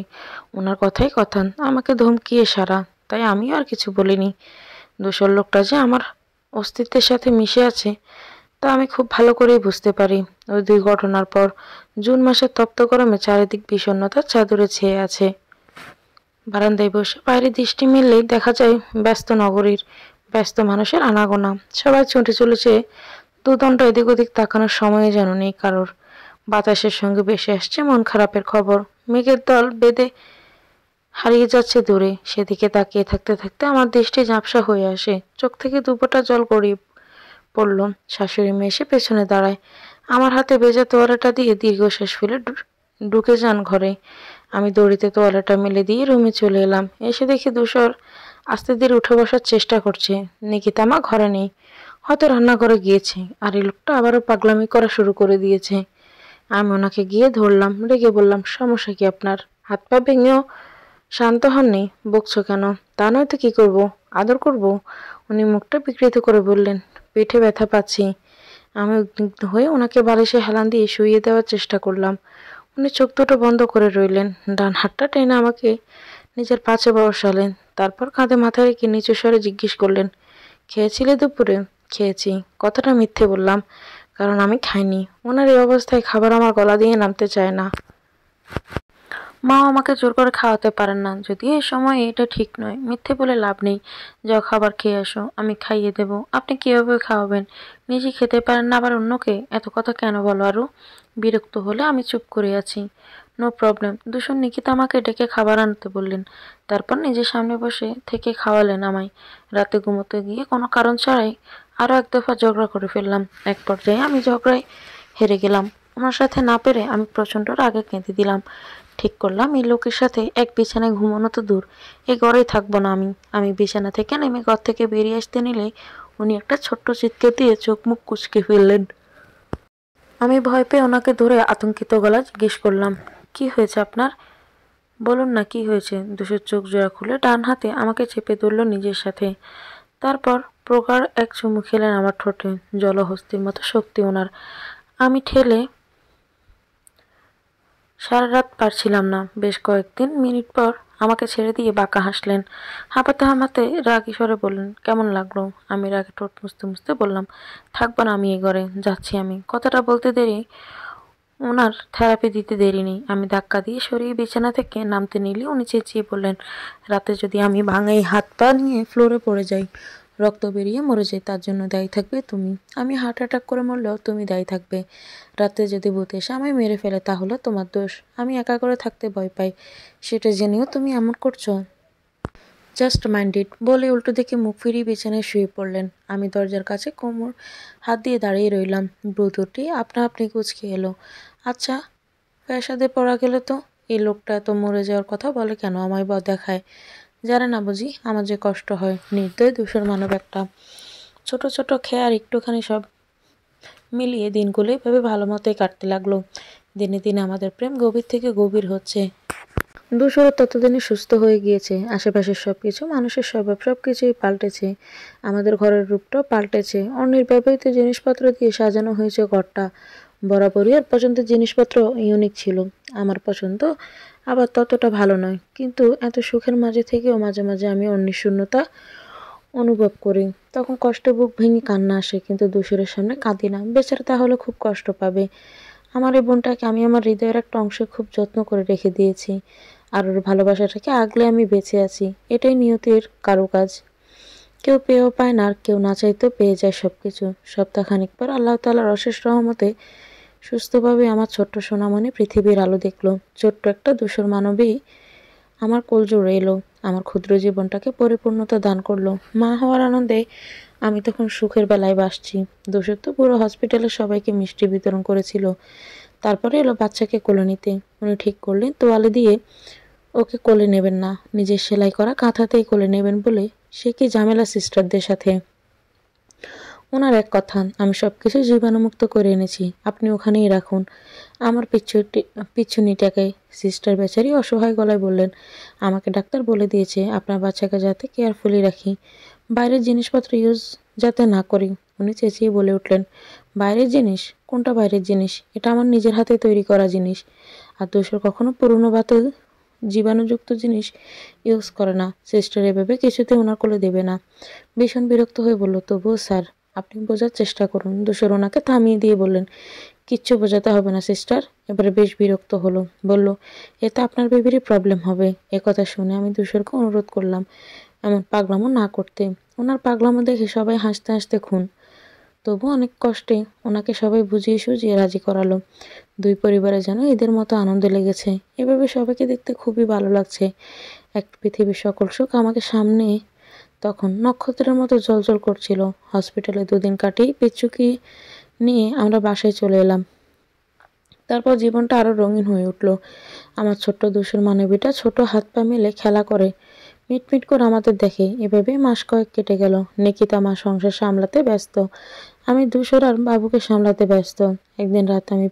A: ওনার কথাই কথা, আমাকে ধমকিয়ে সারা। তাই আমিও আর কিছু বলিনি। ধূসর লোকটা যে আমার অস্তিত্বের সাথে মিশে আছে তা আমি খুব ভালো করেই বুঝতে পারি। ওই 2 ঘটনার পর জুন মাসের তপ্ত গরমে চারিদিক বিষণ্ণতার চাদরে ছেয়ে আছে। বারান্দায় বসে বাইরে দৃষ্টি মিললেই দেখা যায় ব্যস্ত নগরীর, ব্যস্ত মানুষের আনাগোনা। সবাই ছুটে চলেছে, দুদণ্ড এদিক ওদিক তাকানোর সময় যেন নেই কারোর। বাতাসের সঙ্গে ভেসে আসছে মন খারাপের খবর। মেঘের দল বেঁধে হারিয়ে যাচ্ছে দূরে। সেদিকে তাকিয়ে থাকতে থাকতে আমার দৃষ্টি ঝাপসা হয়ে আসে। চোখ থেকে দুপোটা জল গড়িয়ে পড়ল। শাশুড়ি মেয়ে এসে পেছনে দাঁড়ায়। আমার হাতে ভেজা তোয়ালেটা দিয়ে দীর্ঘশ্বাস ফেলে ঢুকে যান ঘরে। আমি দড়িতে তোয়ালেটা মেলে দিয়ে রুমে চলে এলাম। এসে দেখি ধূসর আস্তে ধীরে উঠে বসার চেষ্টা করছে। নিকিতা মা ঘরে নেই, হয়তো রান্নাঘরে গিয়েছে। আর এই লোকটা আবারও পাগলামি করা শুরু করে দিয়েছে। আমি ওনাকে গিয়ে ধরলাম, রেগে বললাম, সমস্যা কি আপনার? হাত পা ভেঙেও শান্ত হননি? বকছো কেন? তা নয় তো কি করব? আদর করব? উনি মুখটা বিকৃত করে বললেন, পেটে ব্যথা পাচ্ছি। আমি উদ্বিগ্ন হয়ে ওনাকে বালিশে হেলান দিয়ে শুইয়ে দেওয়ার চেষ্টা করলাম। উনি চোখ দুটো বন্ধ করে রইলেন। ডান হাতটা টেনে আমাকে নিজের পাশে বসালেন। তারপর কাঁধে মাথা রেখে নিচু স্বরে জিজ্ঞেস করলেন, খেয়েছিলে দুপুরে? খেয়েছি। কথাটা মিথ্যে বললাম, কারণ আমি খাইনি। ওনার এই অবস্থায় খাবার আমার গলা দিয়ে নামতে চায় না। মাও আমাকে জোর করে খাওয়াতে পারেন না, যদিও এই সময় এটা ঠিক নয়। মিথ্যে বলে লাভ নেই। যাও খাবার খেয়ে আসো, আমি খাইয়ে দেব। আপনি কিভাবে খাওয়াবেন? নিজে খেতে পারেন না, আবার অন্যকে? এত কথা কেন বলো আরও? বিরক্ত হলে আমি চুপ করে আছি। No problem. দূষণ নিকিতা আমাকে ডেকে খাবার আনতে বললেন। তারপর নিজের সামনে বসে থেকে খাওয়ালেন আমায়। রাতে ঘুমোতে গিয়ে কোনো কারণ ছাড়াই আরও 1 দফা ঝগড়া করে ফেললাম। এক পর্যায়ে আমি ঝগড়ায় হেরে গেলাম। ওনার সাথে না পেরে আমি প্রচণ্ড রাগে কেঁদে দিলাম। ঠিক করলাম, এই লোকের সাথে এক বিছানায় ঘুমানো তো দূর, এই ঘরেই থাকবো না আমি। আমি বিছানা থেকে নেমে ঘর থেকে বেরিয়ে আসতে নিলে উনি একটা ছোট্ট চিৎকার দিয়ে চোখ মুখ কুঁচকে ফেললেন। আমি ভয় পেয়ে ওনাকে ধরে আতঙ্কিত গলায় জিজ্ঞেস করলাম, কি হয়েছে আপনার? বলুন না কি হয়েছে। দুশোর চোখ জোড়া খুলে ডান হাতে আমাকে চেপে ধরল নিজের সাথে। তারপর প্রগাঢ় এক চুমু খেলেন আমার ঠোঁটে। জলহস্তির মতো শক্তি ওনার। আমি ঠেলে সারা রাত পারছিলাম না। বেশ কয়েকদিন মিনিট পর আমাকে ছেড়ে দিয়ে বাঁকা হাসলেন। হাঁপাতে হাঁপাতে রাগী স্বরে বললেন, কেমন লাগলো? আমি রাগে ঠোঁট মুছতে মুছতে বললাম, থাকবো না আমি এই ঘরে, যাচ্ছি আমি। কথাটা বলতে দেরি ওনার থেরাপি দিতে দেরি নেই। আমি ধাক্কা দিয়ে সরিয়ে বিছানা থেকে নামতে নিলে উনি চেঁচিয়ে বললেন, রাতে যদি আমি ভাঙাই হাত পা নিয়ে ফ্লোরে পড়ে যাই, রক্ত বেরিয়ে মরে যাই, তার জন্য দায়ী থাকবে তুমি। আমি হার্ট অ্যাটাক করে মরলেও তুমি দায়ী থাকবে। রাতে যদি ভূত এসে আমায় মেরে ফেলে তাহলে তোমার দোষ। আমি একা করে থাকতে ভয় পাই, সেটা জেনেও তুমি এমন করছো। জাস্ট মাইন্ড ইট বলে উল্টো দিকে মুখ ফিরিয়ে বিছানায় শুয়ে পড়লেন। আমি দরজার কাছে কোমর হাত দিয়ে দাঁড়িয়ে রইলাম। ভ্রু দুটি আপনা আপনি কুঁচকে এলো। আচ্ছা, ফ্যাসাদে পড়া গেল তো। এই লোকটা এত মরে যাওয়ার কথা বলে কেন, আমায় দেখায়? জানে না বুঝি আমার যে কষ্ট হয়। নির্দয় দূষর মানব একটা। ছোট ছোট খেয়ে আর একটুখানি সব মিলিয়ে দিনগুলো এভাবে ভালো মতোই কাটতে লাগলো। দিনে দিনে আমাদের প্রেম গভীর থেকে গভীর হচ্ছে। দুশোর ততদিনে সুস্থ হয়ে গিয়েছে। আশেপাশের সবকিছু, মানুষের স্বভাব, সবকিছুই পাল্টেছে। আমাদের ঘরের রূপটাও পাল্টেছে। অন্যের ব্যবহৃত জিনিসপত্র দিয়ে সাজানো হয়েছে ঘরটা। বরাবরই আর পছন্দের জিনিসপত্র ইউনিক ছিল। আমার পছন্দ আবার ততটা ভালো নয়, কিন্তু এত সুখের মাঝে থেকেও মাঝে মাঝে আমি অন্যের শূন্যতা অনুভব করি। তখন কষ্টে বুক ভেঙে কান্না আসে, কিন্তু দুশোরের সামনে কাঁদি না। বেচারা তাহলে খুব কষ্ট পাবে। আমার এই বোনটাকে আমি আমার হৃদয়ের একটা অংশে খুব যত্ন করে রেখে দিয়েছি, আর ওর ভালোবাসাটাকে আগলে আমি বেঁচে আছি। এটাই নিয়তির কারুকাজ। কেউ পেয়েও পায় না, আর কেউ না চাইতেও পেয়ে যায় সবকিছু। সপ্তাহখানিক পর আল্লাহ তাআলার অশেষ রহমতে সুস্থভাবে আমার ছোট্ট সোনামণি পৃথিবীর আলো দেখলো। ছোট্ট একটা ধূসর মানবী আমার কোলজোড়ে এলো, আমার ক্ষুদ্র জীবনটাকে পরিপূর্ণতা দান করলো। মা হওয়ার আনন্দে আমি তখন সুখের বেলায় বাসছি। দোষের তো পুরো হসপিটালের সবাইকে মিষ্টি বিতরণ করেছিল। তারপরে এলো বাচ্চাকে কোলে নিতে। উনি ঠিক করলেন তোয়ালে দিয়ে ওকে কোলে নেবেন না, নিজের সেলাই করা কাঁথাতেই কোলে নেবেন বলে। সে কি ঝামেলা সিস্টারদের সাথে। ওনার এক কথা, আমি সবকিছু জীবাণুমুক্ত করে এনেছি, আপনি ওখানেই রাখুন আমার পিছুনিটাকে। সিস্টার বেচারি অসহায় গলায় বললেন, আমাকে ডাক্তার বলে দিয়েছে আপনার বাচ্চাকে যাতে কেয়ারফুলি রাখি, বাইরের জিনিসপত্র ইউজ যাতে না করি। উনি চেঁচিয়ে বলে উঠলেন, বাইরের জিনিস? কোনটা বাইরের জিনিস? এটা আমার নিজের হাতে তৈরি করা জিনিস। আর দোষর কখনো পুরনো বাতিল জীবাণুযুক্ত জিনিস ইউজ করে না। সিস্টার এভাবে কিছুতে ওনার কোলে দেবে না। ভীষণ বিরক্ত হয়ে বলল, তবুও স্যার আপনি বোঝার চেষ্টা করুন। দোষর ওনাকে থামিয়ে দিয়ে বললেন, কিচ্ছু বোঝাতে হবে না সিস্টার। এবারে বেশ বিরক্ত হলো, বলল, এতে আপনার বেবিরই প্রবলেম হবে। একথা শুনে আমি দোষরকে অনুরোধ করলাম এমন পাগলামো না করতে। ওনার পাগলামো দেখে সবাই হাসতে হাসতে খুন। তবু অনেক কষ্টে ওনাকে সবাই বুঝিয়ে সুঝিয়ে রাজি করালো। দুই পরিবারে যেন এদের মতো আনন্দ লেগেছে। এভাবে সবাইকে দেখতে খুবই ভালো লাগছে। এক পৃথিবীর সকল সুখ আমাকে সামনে তখন নক্ষত্রের মতো জ্বলজ্বল করছিল। হসপিটালে দুদিন কাটিয়ে পিচ্চুকি নিয়ে আমরা বাসায় চলে এলাম। তারপর জীবনটা আরো রঙিন হয়ে উঠল। আমার ছোট্ট দুশোর মানবীটা ছোট হাত পা মেলে খেলা করে, মিটমিট করে আমাদের দেখে। এভাবে মাস কয়েক কেটে গেল। নিকিতা মা সংসার সামলাতে ব্যস্ত, আমি ধূসর আর বাবুকে সামলাতে ব্যস্ত। একদিন রাত আমি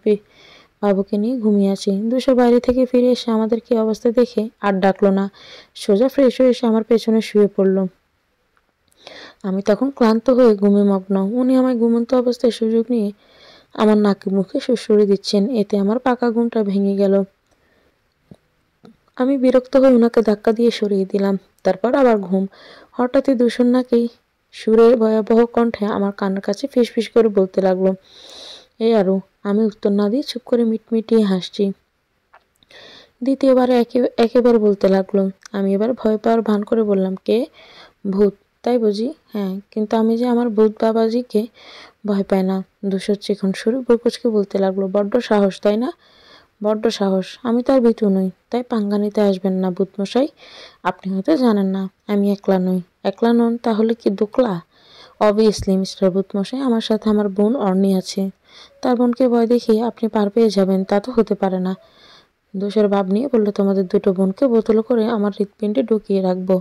A: বাবুকে নিয়ে ঘুমিয়ে আছি। ধূসর বাইরে থেকে ফিরে এসে আমাদের কি অবস্থা দেখে আর ডাকলো না, সোজা ফ্রেশ হয়ে এসে আমার পেছনে শুয়ে পড়লো। আমি তখন ক্লান্ত হয়ে ঘুমে মগ্ন। উনি আমায় ঘুমন্ত অবস্থায় সুযোগ নিয়ে আমার নাকে মুখে সুড়সুড়ি দিচ্ছেন। এতে আমার পাকা ঘুমটা ভেঙে গেল। আমি বিরক্ত হয়ে ওনাকে ধাক্কা দিয়ে সরিয়ে দিলাম। তারপর আবার ঘুম। হঠাৎই দূষণ নাকি সুরে ভয়াবহ কণ্ঠে আমার কানের কাছে ফিসফিস করে বলতে লাগলো, এই আরু। আমি উত্তর না দিয়ে চুপ করে মিটমিটিয়ে হাসছি। দ্বিতীয়বারে একেবারে বলতে লাগলো। আমি এবার ভয় পাওয়ার ভান করে বললাম, কে? ভূত তাই বুঝি? হ্যাঁ, কিন্তু আমি যে আমার ভূত বাবাজিকে ভয় পাই না। ধূসর চিকন সুরে বুকুচকে বলতে লাগলো, বড্ড সাহস তাই না? বড্ড সাহস। আমি তার ভীতু নই, তাই পাঙ্গা নিতে আসবেন না ভূতমশাই। আপনি হয়তো জানেন না আমি একলা নই। একলা নন তাহলে কি দোকলা? অবভিয়াসলি মিস্টার ভূতমশাই, আমার সাথে আমার বোন অর্নি আছে। তার বোনকে ভয় দেখিয়ে আপনি পার পেয়ে যাবেন তা তো হতে পারে না। দোষের ভাব নিয়ে বললো, তোমাদের দুটো বোনকে বোতলে করে আমার হৃৎপিণ্ডে ঢুকিয়ে রাখবো,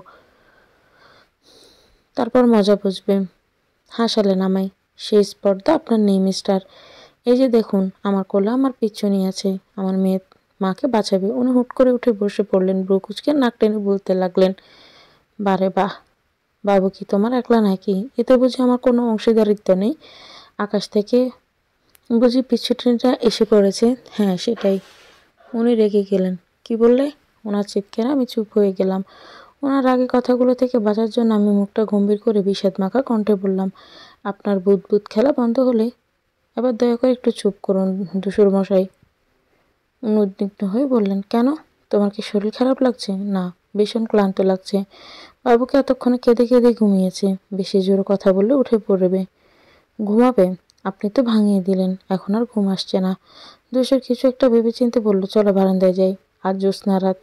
A: তারপর মজা বুঝবে। হাসালেন আমায়। সেই স্পর্ধা আপনার নেই মিস্টার। এই যে দেখুন আমার কোলে আমার পিচ্চনি আছে, আমার মেয়ে মাকে বাঁচাবে। উনি হুট করে উঠে বসে পড়লেন, ভ্রু কুঁচকে নাক টেনে বলতে লাগলেন, বারে বাহ, বাবু কি তোমার একলা নাকি? এতে বুঝি আমার কোনো অংশীদারিত্ব নেই? আকাশ থেকে বুঝি পিচ্চুটিটা এসে পড়েছে? হ্যাঁ সেটাই। উনি রেগে গেলেন। কি বললে? ওনার চিৎকারে আমি চুপ হয়ে গেলাম। ওনার রাগে কথাগুলো থেকে বাঁচার জন্য আমি মুখটা গম্ভীর করে বিষাদ মাখা কণ্ঠে বললাম, আপনার বুদবুদ খেলা বন্ধ হলে এবার দয়া করে একটু চুপ করুন ধূসর মশাই। উনি উদ্বিগ্ন হয়ে বললেন, কেন? তোমার কি শরীর খারাপ লাগছে? না, ভীষণ ক্লান্ত লাগছে। বাবুকে এতক্ষণে কেঁদে কেঁদে ঘুমিয়েছে, বেশি জোরে কথা বললে উঠে পড়বে। ঘুমাবে? আপনি তো ভাঙিয়ে দিলেন, এখন আর ঘুম আসছে না। ধূসর কিছু একটা ভেবেচিন্তে বলল, চলো বারান্দায় যাই। আজ জ্যোৎস্না রাত,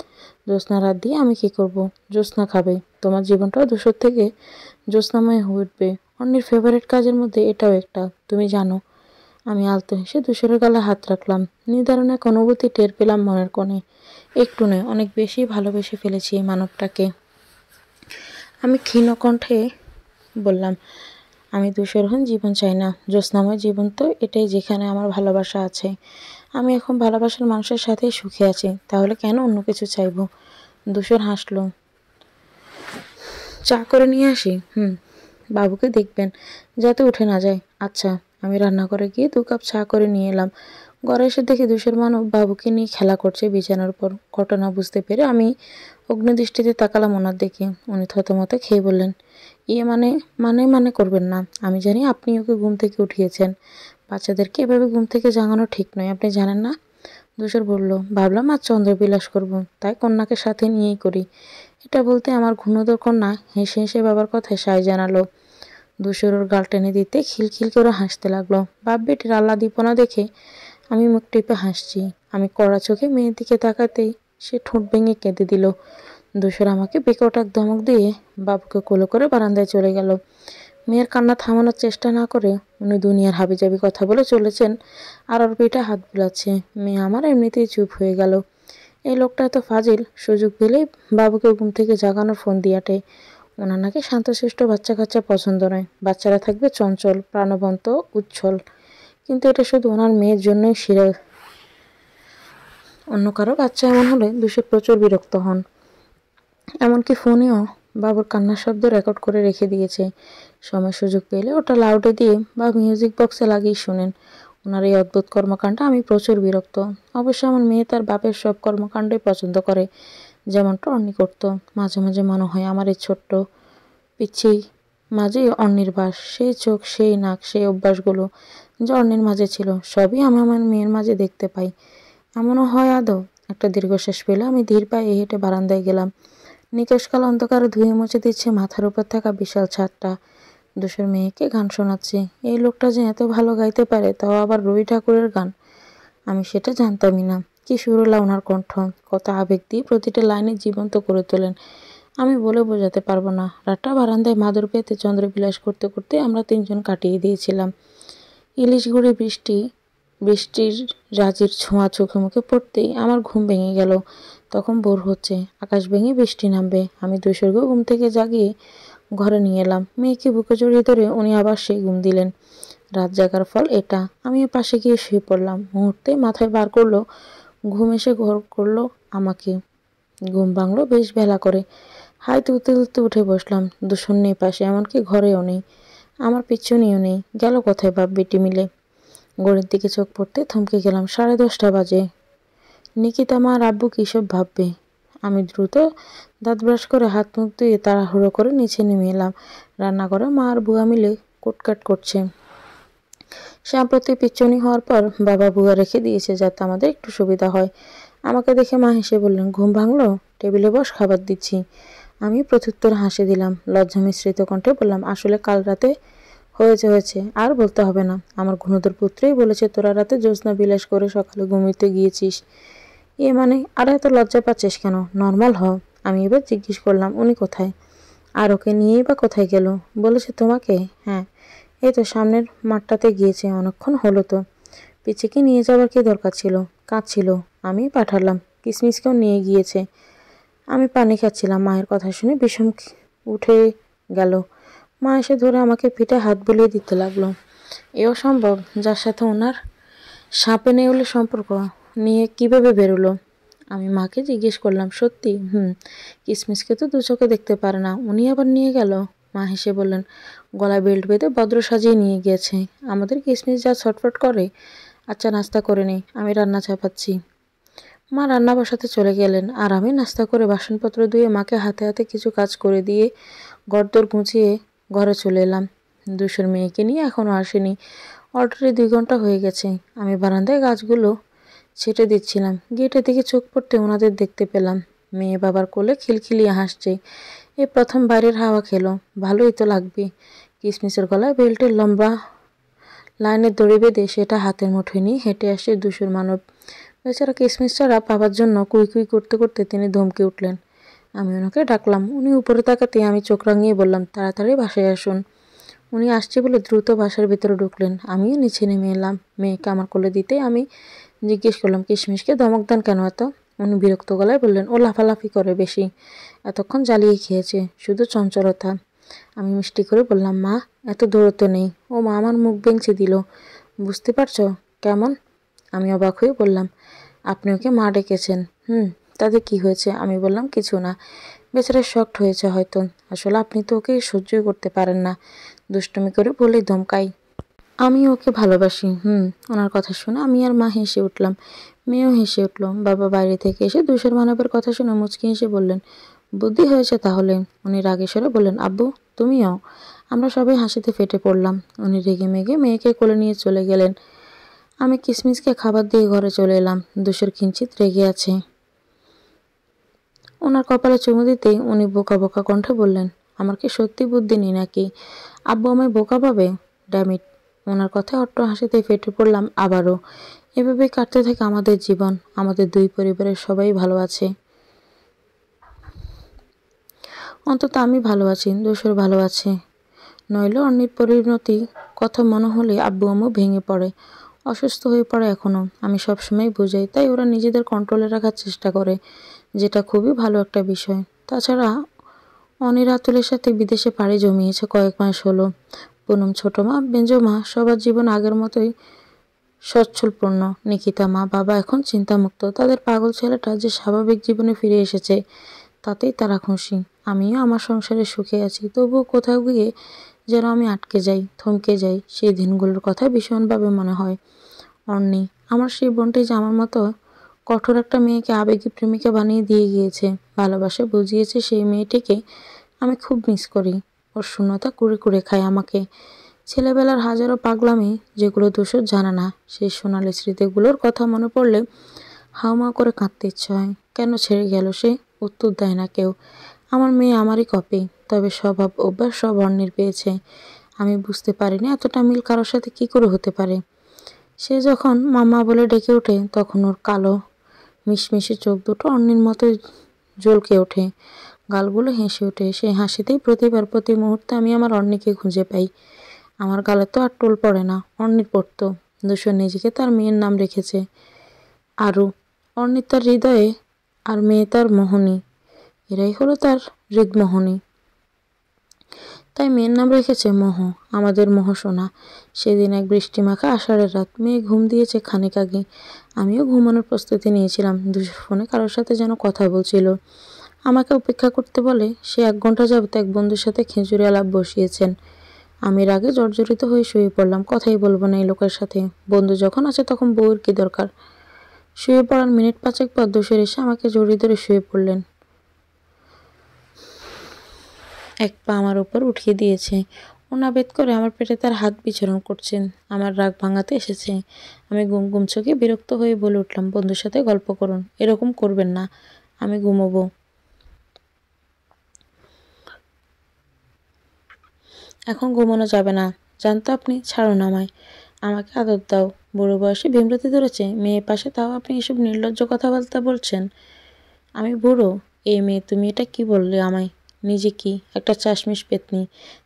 A: জ্যোৎস্না রাত দিয়ে আমি কি করব? জ্যোৎস্না খাবে। তোমার জীবনটাও ধূসর থেকে জ্যোৎস্নাময় হয়ে উঠবে। অন্যের ফেভারিট কাজের মধ্যে এটাও একটা, তুমি জানো। আমি আলতো হেসে ধূসরের গালে হাত রাখলাম। নিদারুণ এক অনুভূতি টের পেলাম মনের কোণে। একটু নয়, অনেক বেশি ভালোবেসে ফেলেছি এই মানবটাকে। আমি ক্ষীণ কণ্ঠে বললাম, আমি ধূসরহীন জীবন চাই না, জ্যোৎস্নাময় জীবন তো এটাই যেখানে আমার ভালোবাসা আছে। আমি এখন ভালোবাসার মানুষের সাথেই সুখে আছি, তাহলে কেন অন্য কিছু চাইব? ধূসর হাসল। চা করে নিয়ে আসি? বাবুকে দেখবেন যাতে উঠে না যায়। আচ্ছা। আমি রান্নাঘরে গিয়ে 2 কাপ চা করে নিয়ে এলাম। ঘরে এসে দেখি ধূসর মানব বাবুকে নিয়ে খেলা করছে বিছানার উপর। ঘটনা বুঝতে পেরে আমি অগ্নিদৃষ্টিতে তাকালাম ওনার দিকে। উনি থতমত খেয়ে বললেন, ইয়ে মানে? মানে করবেন না। আমি জানি আপনি ওকে ঘুম থেকে উঠিয়েছেন। বাচ্চাদেরকে এভাবে ঘুম থেকে জাগানো ঠিক নয়, আপনি জানেন না? ধূসর বলল, ভাবলাম আজ চন্দ্রবিলাস করব, তাই কন্যাকে সাথে নিয়েই করি। এটা বলতে আমার ঘুণোদর কন্যা হেসে হেসে বাবার কথায় সায় জানালো। ধূসর ওর গাল টেনে দিতে খিলখিল করে হাসতে লাগলো। বাপ বেটির আহ্লাদীপনা দেখে আমি মুখ টিপে হাসছি। আমি কড়া চোখে মেয়ের দিকে তাকাতেই সে ঠোঁট ভেঙে কেঁদে দিল। ধূসর আমাকে বেকট এক ধমক দিয়ে বাবুকে কোলে করে বারান্দায় চলে গেল। মেয়ের কান্না থামানোর চেষ্টা না করে উনি দুনিয়ার হাবিজাবি কথা বলে চলেছেন আর ওর পিঠে হাত বুলাচ্ছে। মেয়ে আমার এমনিতেই চুপ হয়ে গেল। এই লোকটা এত ফাজিল, সুযোগ পেলেই বাবুকে ঘুম থেকে জাগানোর ফোন দিয়াটে। ওনার নাকি শান্তশিষ্ট বাচ্চা কাচ্চা পছন্দ নয়, বাচ্চারা থাকবে চঞ্চল, প্রাণবন্ত, উচ্ছল। কিন্তু এটা শুধু ওনার মেয়ের জন্যই সেরা। অন্য কারো বাচ্চা এমন হলে ধূসর প্রচুর বিরক্ত হন। এমনকি ফোনেও বাবুর কান্নার শব্দ রেকর্ড করে রেখে দিয়েছে। সময় সুযোগ পেলে ওটা লাউডে দিয়ে বা মিউজিক বক্সে লাগিয়ে শোনেন। ওনার এই অদ্ভুত কর্মকাণ্ডে আমি প্রচুর বিরক্ত। অবশ্য আমার মেয়ে তার বাপের সব কর্মকাণ্ডই পছন্দ করে, যেমনটা অন্নি করত। মাঝে মাঝে মনে হয় আমার এই ছোট্ট পিচ্ছি মাঝেই অন্যের বাস। সেই চোখ, সেই নাক, সেই অভ্যাসগুলো যা অন্যের মাঝে ছিল, সবই আমি আমার মেয়ের মাঝে দেখতে পাই। এমনও হয় আদৌ? একটা দীর্ঘশ্বাস পেলে আমি ধীর পায়ে হেঁটে বারান্দায় গেলাম। নিকশকাল অন্ধকারে ধুয়ে মুছে দিচ্ছে মাথার উপর থাকা বিশাল ছাদটা। ধূসর মেয়েকে গান শোনাচ্ছে। এই লোকটা যে এত ভালো গাইতে পারে, তাও আবার রবি ঠাকুরের গান। আমি সেটা জানতামই না। কি সুরেলা ওনার কণ্ঠ, কত আবেগ দিয়ে প্রতিটা লাইনে জীবন্ত করে তোলেন, আমি বলে বোঝাতে পারবো না। রাতটা বারান্দায় মাদুর পেতে চন্দ্রবিলাস করতে করতে আমরা 3 জন কাটিয়ে দিয়েছিলাম। ইলিশ ঘুরে বৃষ্টির রাজির ছোঁয়া চোখে মুখে পড়তেই আমার ঘুম ভেঙে গেল। তখন ভোর হচ্ছে, আকাশ ভেঙে বৃষ্টি নামবে। আমি ধূসরকে ঘুম থেকে জাগিয়ে ঘরে নিয়ে এলাম। মেয়েকে বুকে জড়িয়ে ধরে উনি আবার সেই ঘুম দিলেন। রাত জাগার ফল এটা। আমি পাশে গিয়ে শুয়ে পড়লাম। মুহূর্তে মাথায় বার করলো ঘুম, এসে ঘর করলো আমাকে। ঘুম ভাঙলো বেশ বেলা করে। হাই তুলতে তুলতে উঠে বসলাম। ধূসর নেই পাশে, এমনকি ঘরেও নেই। আমার পিছনেও নেই। গেল কোথায় বাপ বেটি মিলে? ঘড়ির দিকে চোখ পড়তে থমকে গেলাম। 10:30 বাজে। নিকিতা মা আর আব্বু কী সব ভাববে। আমি দ্রুত দাঁত ব্রাশ করে হাত মুখ ধুয়ে তাড়াহুড়ো করে নিচে নেমে এলাম। রান্নাঘরে মা আর বুয়া মিলে কুটকাট করছে। সাম্প্রতি পিচ্চনি হওয়ার পর বাবা বুয়া রেখে দিয়েছে, যাতে আমাদের একটু সুবিধা হয়। আমাকে দেখে মা হেসে বললেন, ঘুম ভাঙলো? টেবিলে বস, খাবার দিচ্ছি। আমি প্রত্যুত্তর হাসি দিলাম। লজ্জা মিশ্রিত কণ্ঠে বললাম, আসলে কাল রাতে হয়েছে, আর বলতে হবে না। আমার ঘুণোদর পুত্রই বলেছে তোরা রাতে জ্যোৎস্না বিলাস করে সকালে ঘুমিতে গিয়েছিস। এ মানে? আর এত লজ্জা পাচ্ছিস কেন? নর্মাল হ। আমি এবার জিজ্ঞেস করলাম, উনি কোথায়? আর ওকে নিয়েই বা কোথায় গেল? বলেছে তোমাকে? হ্যাঁ, এই তো সামনের মাঠটাতে গিয়েছে, অনেকক্ষণ হলো তো। পিচিকে নিয়ে যাবার কি দরকার ছিল? কাঁদছিল, আমি পাঠালাম। কিসমিসকেও নিয়ে গিয়েছে। আমি পানি খাচ্ছিলাম। মায়ের কথা শুনে বিষম উঠে গেল। মা এসে ধরে আমাকে পিঠে হাত বুলিয়ে দিতে লাগলো। এও সম্ভব, যার সাথে ওনার সাপে নেউলে সম্পর্ক নিয়ে কিভাবে বেরোলো? আমি মাকে জিজ্ঞেস করলাম। সত্যি? কিসমিসকে তো দু চোখে দেখতে পারে না, উনি আবার নিয়ে গেল? মা হেসে বললেন, গলায় বেল্ট বেঁধে ভদ্র সাজিয়ে নিয়ে গিয়েছে। আমাদের কিসমিস যা ছটফট করে। আচ্ছা, নাস্তা করে নেই, আমি রান্না চাপাচ্ছি। মা রান্না বসাতে চলে গেলেন, আর আমি নাস্তা করে বাসনপত্র ধুয়ে মাকে হাতে হাতে কিছু কাজ করে দিয়ে ঘরদোর গুছিয়ে ঘরে চলে এলাম। দুশোর মেয়েকে নিয়ে এখনও আসেনি। অলরেডি 2 ঘন্টা হয়ে গেছে। আমি বারান্দায় গাছগুলো ছেটে দিচ্ছিলাম। গেটের দিকে চোখ পড়তে ওনাদের দেখতে পেলাম। মেয়ে বাবার কোলে খিলখিলিয়ে হাসছে। এই প্রথম বাইরের হাওয়া খেলো, ভালোই তো লাগবে। কিসমিসের গলায় বেল্টের লম্বা লাইনের দড়ি বেঁধে সেটা হাতের মুঠোয় নিয়ে হেঁটে আসে দুশোর মানব। বেচারা কিসমিস ছাড়া পাবার জন্য কুই কুই করতে করতে তিনি ধমকে উঠলেন। আমি ওনাকে ডাকলাম। উনি উপরে তাকাতে আমি চোখ রাঙিয়ে বললাম, তাড়াতাড়ি বাসায় আসুন। উনি আসছে বলে দ্রুত বাসার ভিতরে ঢুকলেন। আমিও নিচে নেমে এলাম। মেয়েকে আমার কোলে দিতেই আমি জিজ্ঞেস করলাম, কিসমিসকে ধমক দেন কেন এত? উনি বিরক্ত গলায় বললেন, ও লাফালাফি করে বেশি, এতক্ষণ জ্বালিয়ে খেয়েছে, শুধু চঞ্চলতা। আমি মিষ্টি করে বললাম, মা এত দৌড়তে নেই। ও মা আমার মুখ ভেঙচি দিল। বুঝতে পারছো কেমন? আমি অবাক হয়ে বললাম, আপনি ওকে মা ডেকেছেন? তাতে কি হয়েছে? আমি বললাম, কিছু না। বেচারা শকড হয়েছে হয়তো। আসলে আপনি তো ওকে সহ্যই করতে পারেন না। দুষ্টুমি করে বলেই ধমকাই। আমি ওকে ভালোবাসি। ওনার কথা শুনে আমি আর মা হেসে উঠলাম। মেয়েও হেসে উঠল। বাবা বাইরে থেকে এসে দুশোর মানবের কথা শুনে মুচকি হেসে বললেন, বুদ্ধি হয়েছে তাহলে। উনি রাগে সরে বললেন, আব্বু তুমিও? আমরা সবাই হাসিতে ফেটে পড়লাম। উনি রেগে মেগে মেয়েকে কোলে নিয়ে চলে গেলেন। আমি কিসমিসকে খাবার দিয়ে ঘরে চলে এলাম। দুশোর কিঞ্চিত রেগে আছে। ওনার কপালে চুমু দিতেই উনি বোকা বোকা কণ্ঠে বললেন, আমার কি সত্যি বুদ্ধি নেই নাকি? আব্বু আমায় বোকা পাবে? ড্যামিট। ওনার কথায় অট্ট হাসিতে ফেটে পড়লাম আবারও। এভাবেই কাটতে থাকে আমাদের জীবন। আমাদের দুই পরিবারের সবাই ভালো আছে। অন্তত আমি ভালো আছি, দুশোর ভালো আছে। নইলে অন্যের পরিণতি কথা মনে হলে আব্বু আম্মু ভেঙে পড়ে, অসুস্থ হয়ে পড়ে। এখনও আমি সবসময় বুঝাই, তাই ওরা নিজেদের কন্ট্রোলে রাখার চেষ্টা করে, যেটা খুবই ভালো একটা বিষয়। তাছাড়া অনির আতুলের সাথে বিদেশে পাড়ি জমিয়েছে কয়েক মাস হলো। পুনম, ছোট মা, বেঞ্জো মা সবার জীবন আগের মতোই সচ্ছলপূর্ণ। নিকিতা মা বাবা এখন চিন্তামুক্ত। তাদের পাগল ছেলেটা যে স্বাভাবিক জীবনে ফিরে এসেছে, তাতেই তারা খুশি। আমিও আমার সংসারে সুখে আছি। তবুও কোথাও গিয়ে যেন আমি আটকে যাই, থমকে যাই। সেই দিনগুলোর কথা ভীষণভাবে মনে হয়। অর্ণি, আমার সেই বোনটি যে আমার মতো কঠোর একটা মেয়েকে আবেগী প্রেমিকা বানিয়ে দিয়ে গিয়েছে, ভালোবাসা বুঝিয়েছে, সেই মেয়েটিকে আমি খুব মিস করি। ওর শূন্যতা কুড়ে কুড়ে খায় আমাকে। ছেলেবেলার হাজারো পাগলামি যেগুলো দোষর জানা না, সেই সোনালি স্মৃতিগুলোর কথা মনে পড়লে হাউমাউ করে কাঁদতে ইচ্ছে হয়। কেন ছেড়ে গেল সে? উত্তর দেয় না কেউ। আমার মেয়ে আমারই কপি, তবে স্বভাব অভ্যাস সব অন্যের পেয়েছে। আমি বুঝতে পারিনি এতটা মিল কারোর সাথে কি করে হতে পারে। সে যখন মামা বলে ডেকে ওঠে, তখন ওর কালো মিশমিশে চোখ দুটো অন্যের মতোই জ্বলকে ওঠে, গালগুলো হেসে ওঠে। সেই হাসিতেই প্রতিবার প্রতি মুহূর্তে আমি আমার অন্যকে খুঁজে পাই। আমার গালে তো আর টোল পড়ে না, অন্যের পড়তো। দুশো নিজেকে তার মেয়ের নাম রেখেছে আরু। অন্যের তার হৃদয়ে, আর মেয়ে তার মোহনী। এরাই হলো তার হৃদমোহনী। তাই মেয়ের নাম রেখেছে মোহ, আমাদের মোহসোনা। সেদিন এক বৃষ্টিমাখা আষাঢ়ের রাত। মেয়ে ঘুম দিয়েছে খানিক আগে। আমিও ঘুমানোর প্রস্তুতি নিয়েছিলাম। দুশোর ফোনে কারোর সাথে যেন কথা বলছিল। আমাকে অপেক্ষা করতে বলে সে 1 ঘন্টা যাবত এক বন্ধুর সাথে খিঁচুড়ি আলাপ বসিয়েছেন। আমি রাগে জর্জরিত হয়ে শুয়ে পড়লাম। কথাই বলবো না এই লোকের সাথে। বন্ধু যখন আছে তখন বউয়ের কি দরকার? শুয়ে পড়ার মিনিট 5 পর দুশোর এসে আমাকে জড়িয়ে ধরে শুয়ে পড়লেন। এক পা আমার উপর উঠিয়ে দিয়েছে। ওনা বেদ করে আমার পেটে তার হাত বিচরণ করছেন। আমার রাগ ভাঙাতে এসেছে। আমি গুমগুম চোখে বিরক্ত হয়ে বলে উঠলাম, বন্ধুর সাথে গল্প করুন, এরকম করবেন না। আমি ঘুমোবো। এখন ঘুমানো যাবে না, জানতো আপনি। ছাড়ুন আমায়, আমাকে আদর দাও। বুড়ো বয়সে ভীমরতি ধরেছে মেয়ের পাশে, তাও আপনি এসব নির্লজ্জ কথাবার্তা বলছেন। আমি বুড়ো? এই মেয়ে, তুমি এটা কি বললে আমায়? নিজে কি একটা চাশমিশ পেতনি।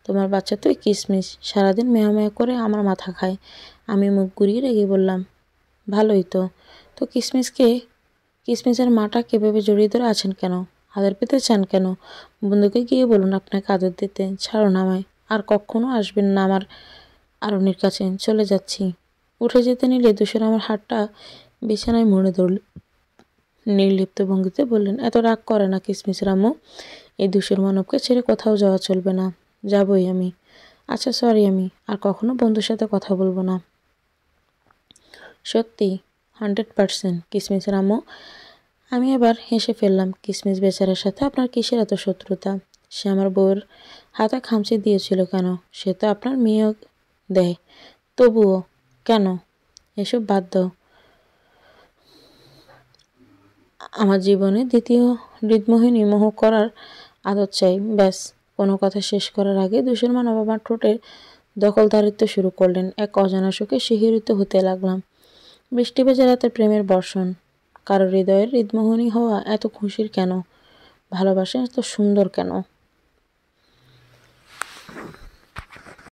A: তোমার বাচ্চা তো কিসমিস, সারাদিন মেয়া মেয়া করে আমার মাথা খায়। আমি মুখ ঘুরিয়ে রেগে বললাম, ভালোই তো। তো কিসমিসের মাটা কিভাবে জড়িয়ে ধরে আছেন কেন? আদর পেতে চান কেন? বন্ধুকে গিয়ে বলুন আপনাকে আদর দিতে। ছাড়ুন আমায়, আর কখনো আসবেন না আমার আরণির কাছে। চলে যাচ্ছি। উঠে যেতে নিলে তুষার আমার হাতটা বিছানায় মুড়ে ধরল। নির্লিপ্ত ভঙ্গিতে বললেন, এত রাগ করে না কিসমিস আম্মু। এই দূষর মানবকে ছেড়ে কোথাও যাওয়া চলবে না। যাবই আমি। আচ্ছা সরি, আমি আর কখনো বন্ধুর সাথে কথা বলবো না। সত্যি 100% কিসমিস আম্মু। আমি এবার হেসে ফেললাম। কিসমিস বেচারার সাথে আপনার কিসের এত শত্রুতা? সে আমার বউয়ের হাতে খামচি দিয়েছিল কেন? সে তো আপনার মেয়েও দেয়। তবুও কেন? এসব বাদ দাও। আমার জীবনে দ্বিতীয় হৃদমোহিনী মোহ করার আদত চাই, ব্যাস। কোনো কথা শেষ করার আগে দূষণ মানব আমার ঠোঁটের দখলদারিত্ব শুরু করলেন। এক অজানা সুখে শিহরিত হতে লাগলাম। বৃষ্টি ভেজা রাতে প্রেমের বর্ষণ। কারো হৃদয়ের হৃদমোহিনী হওয়া এত খুশির কেন? ভালোবাসা এত সুন্দর কেন?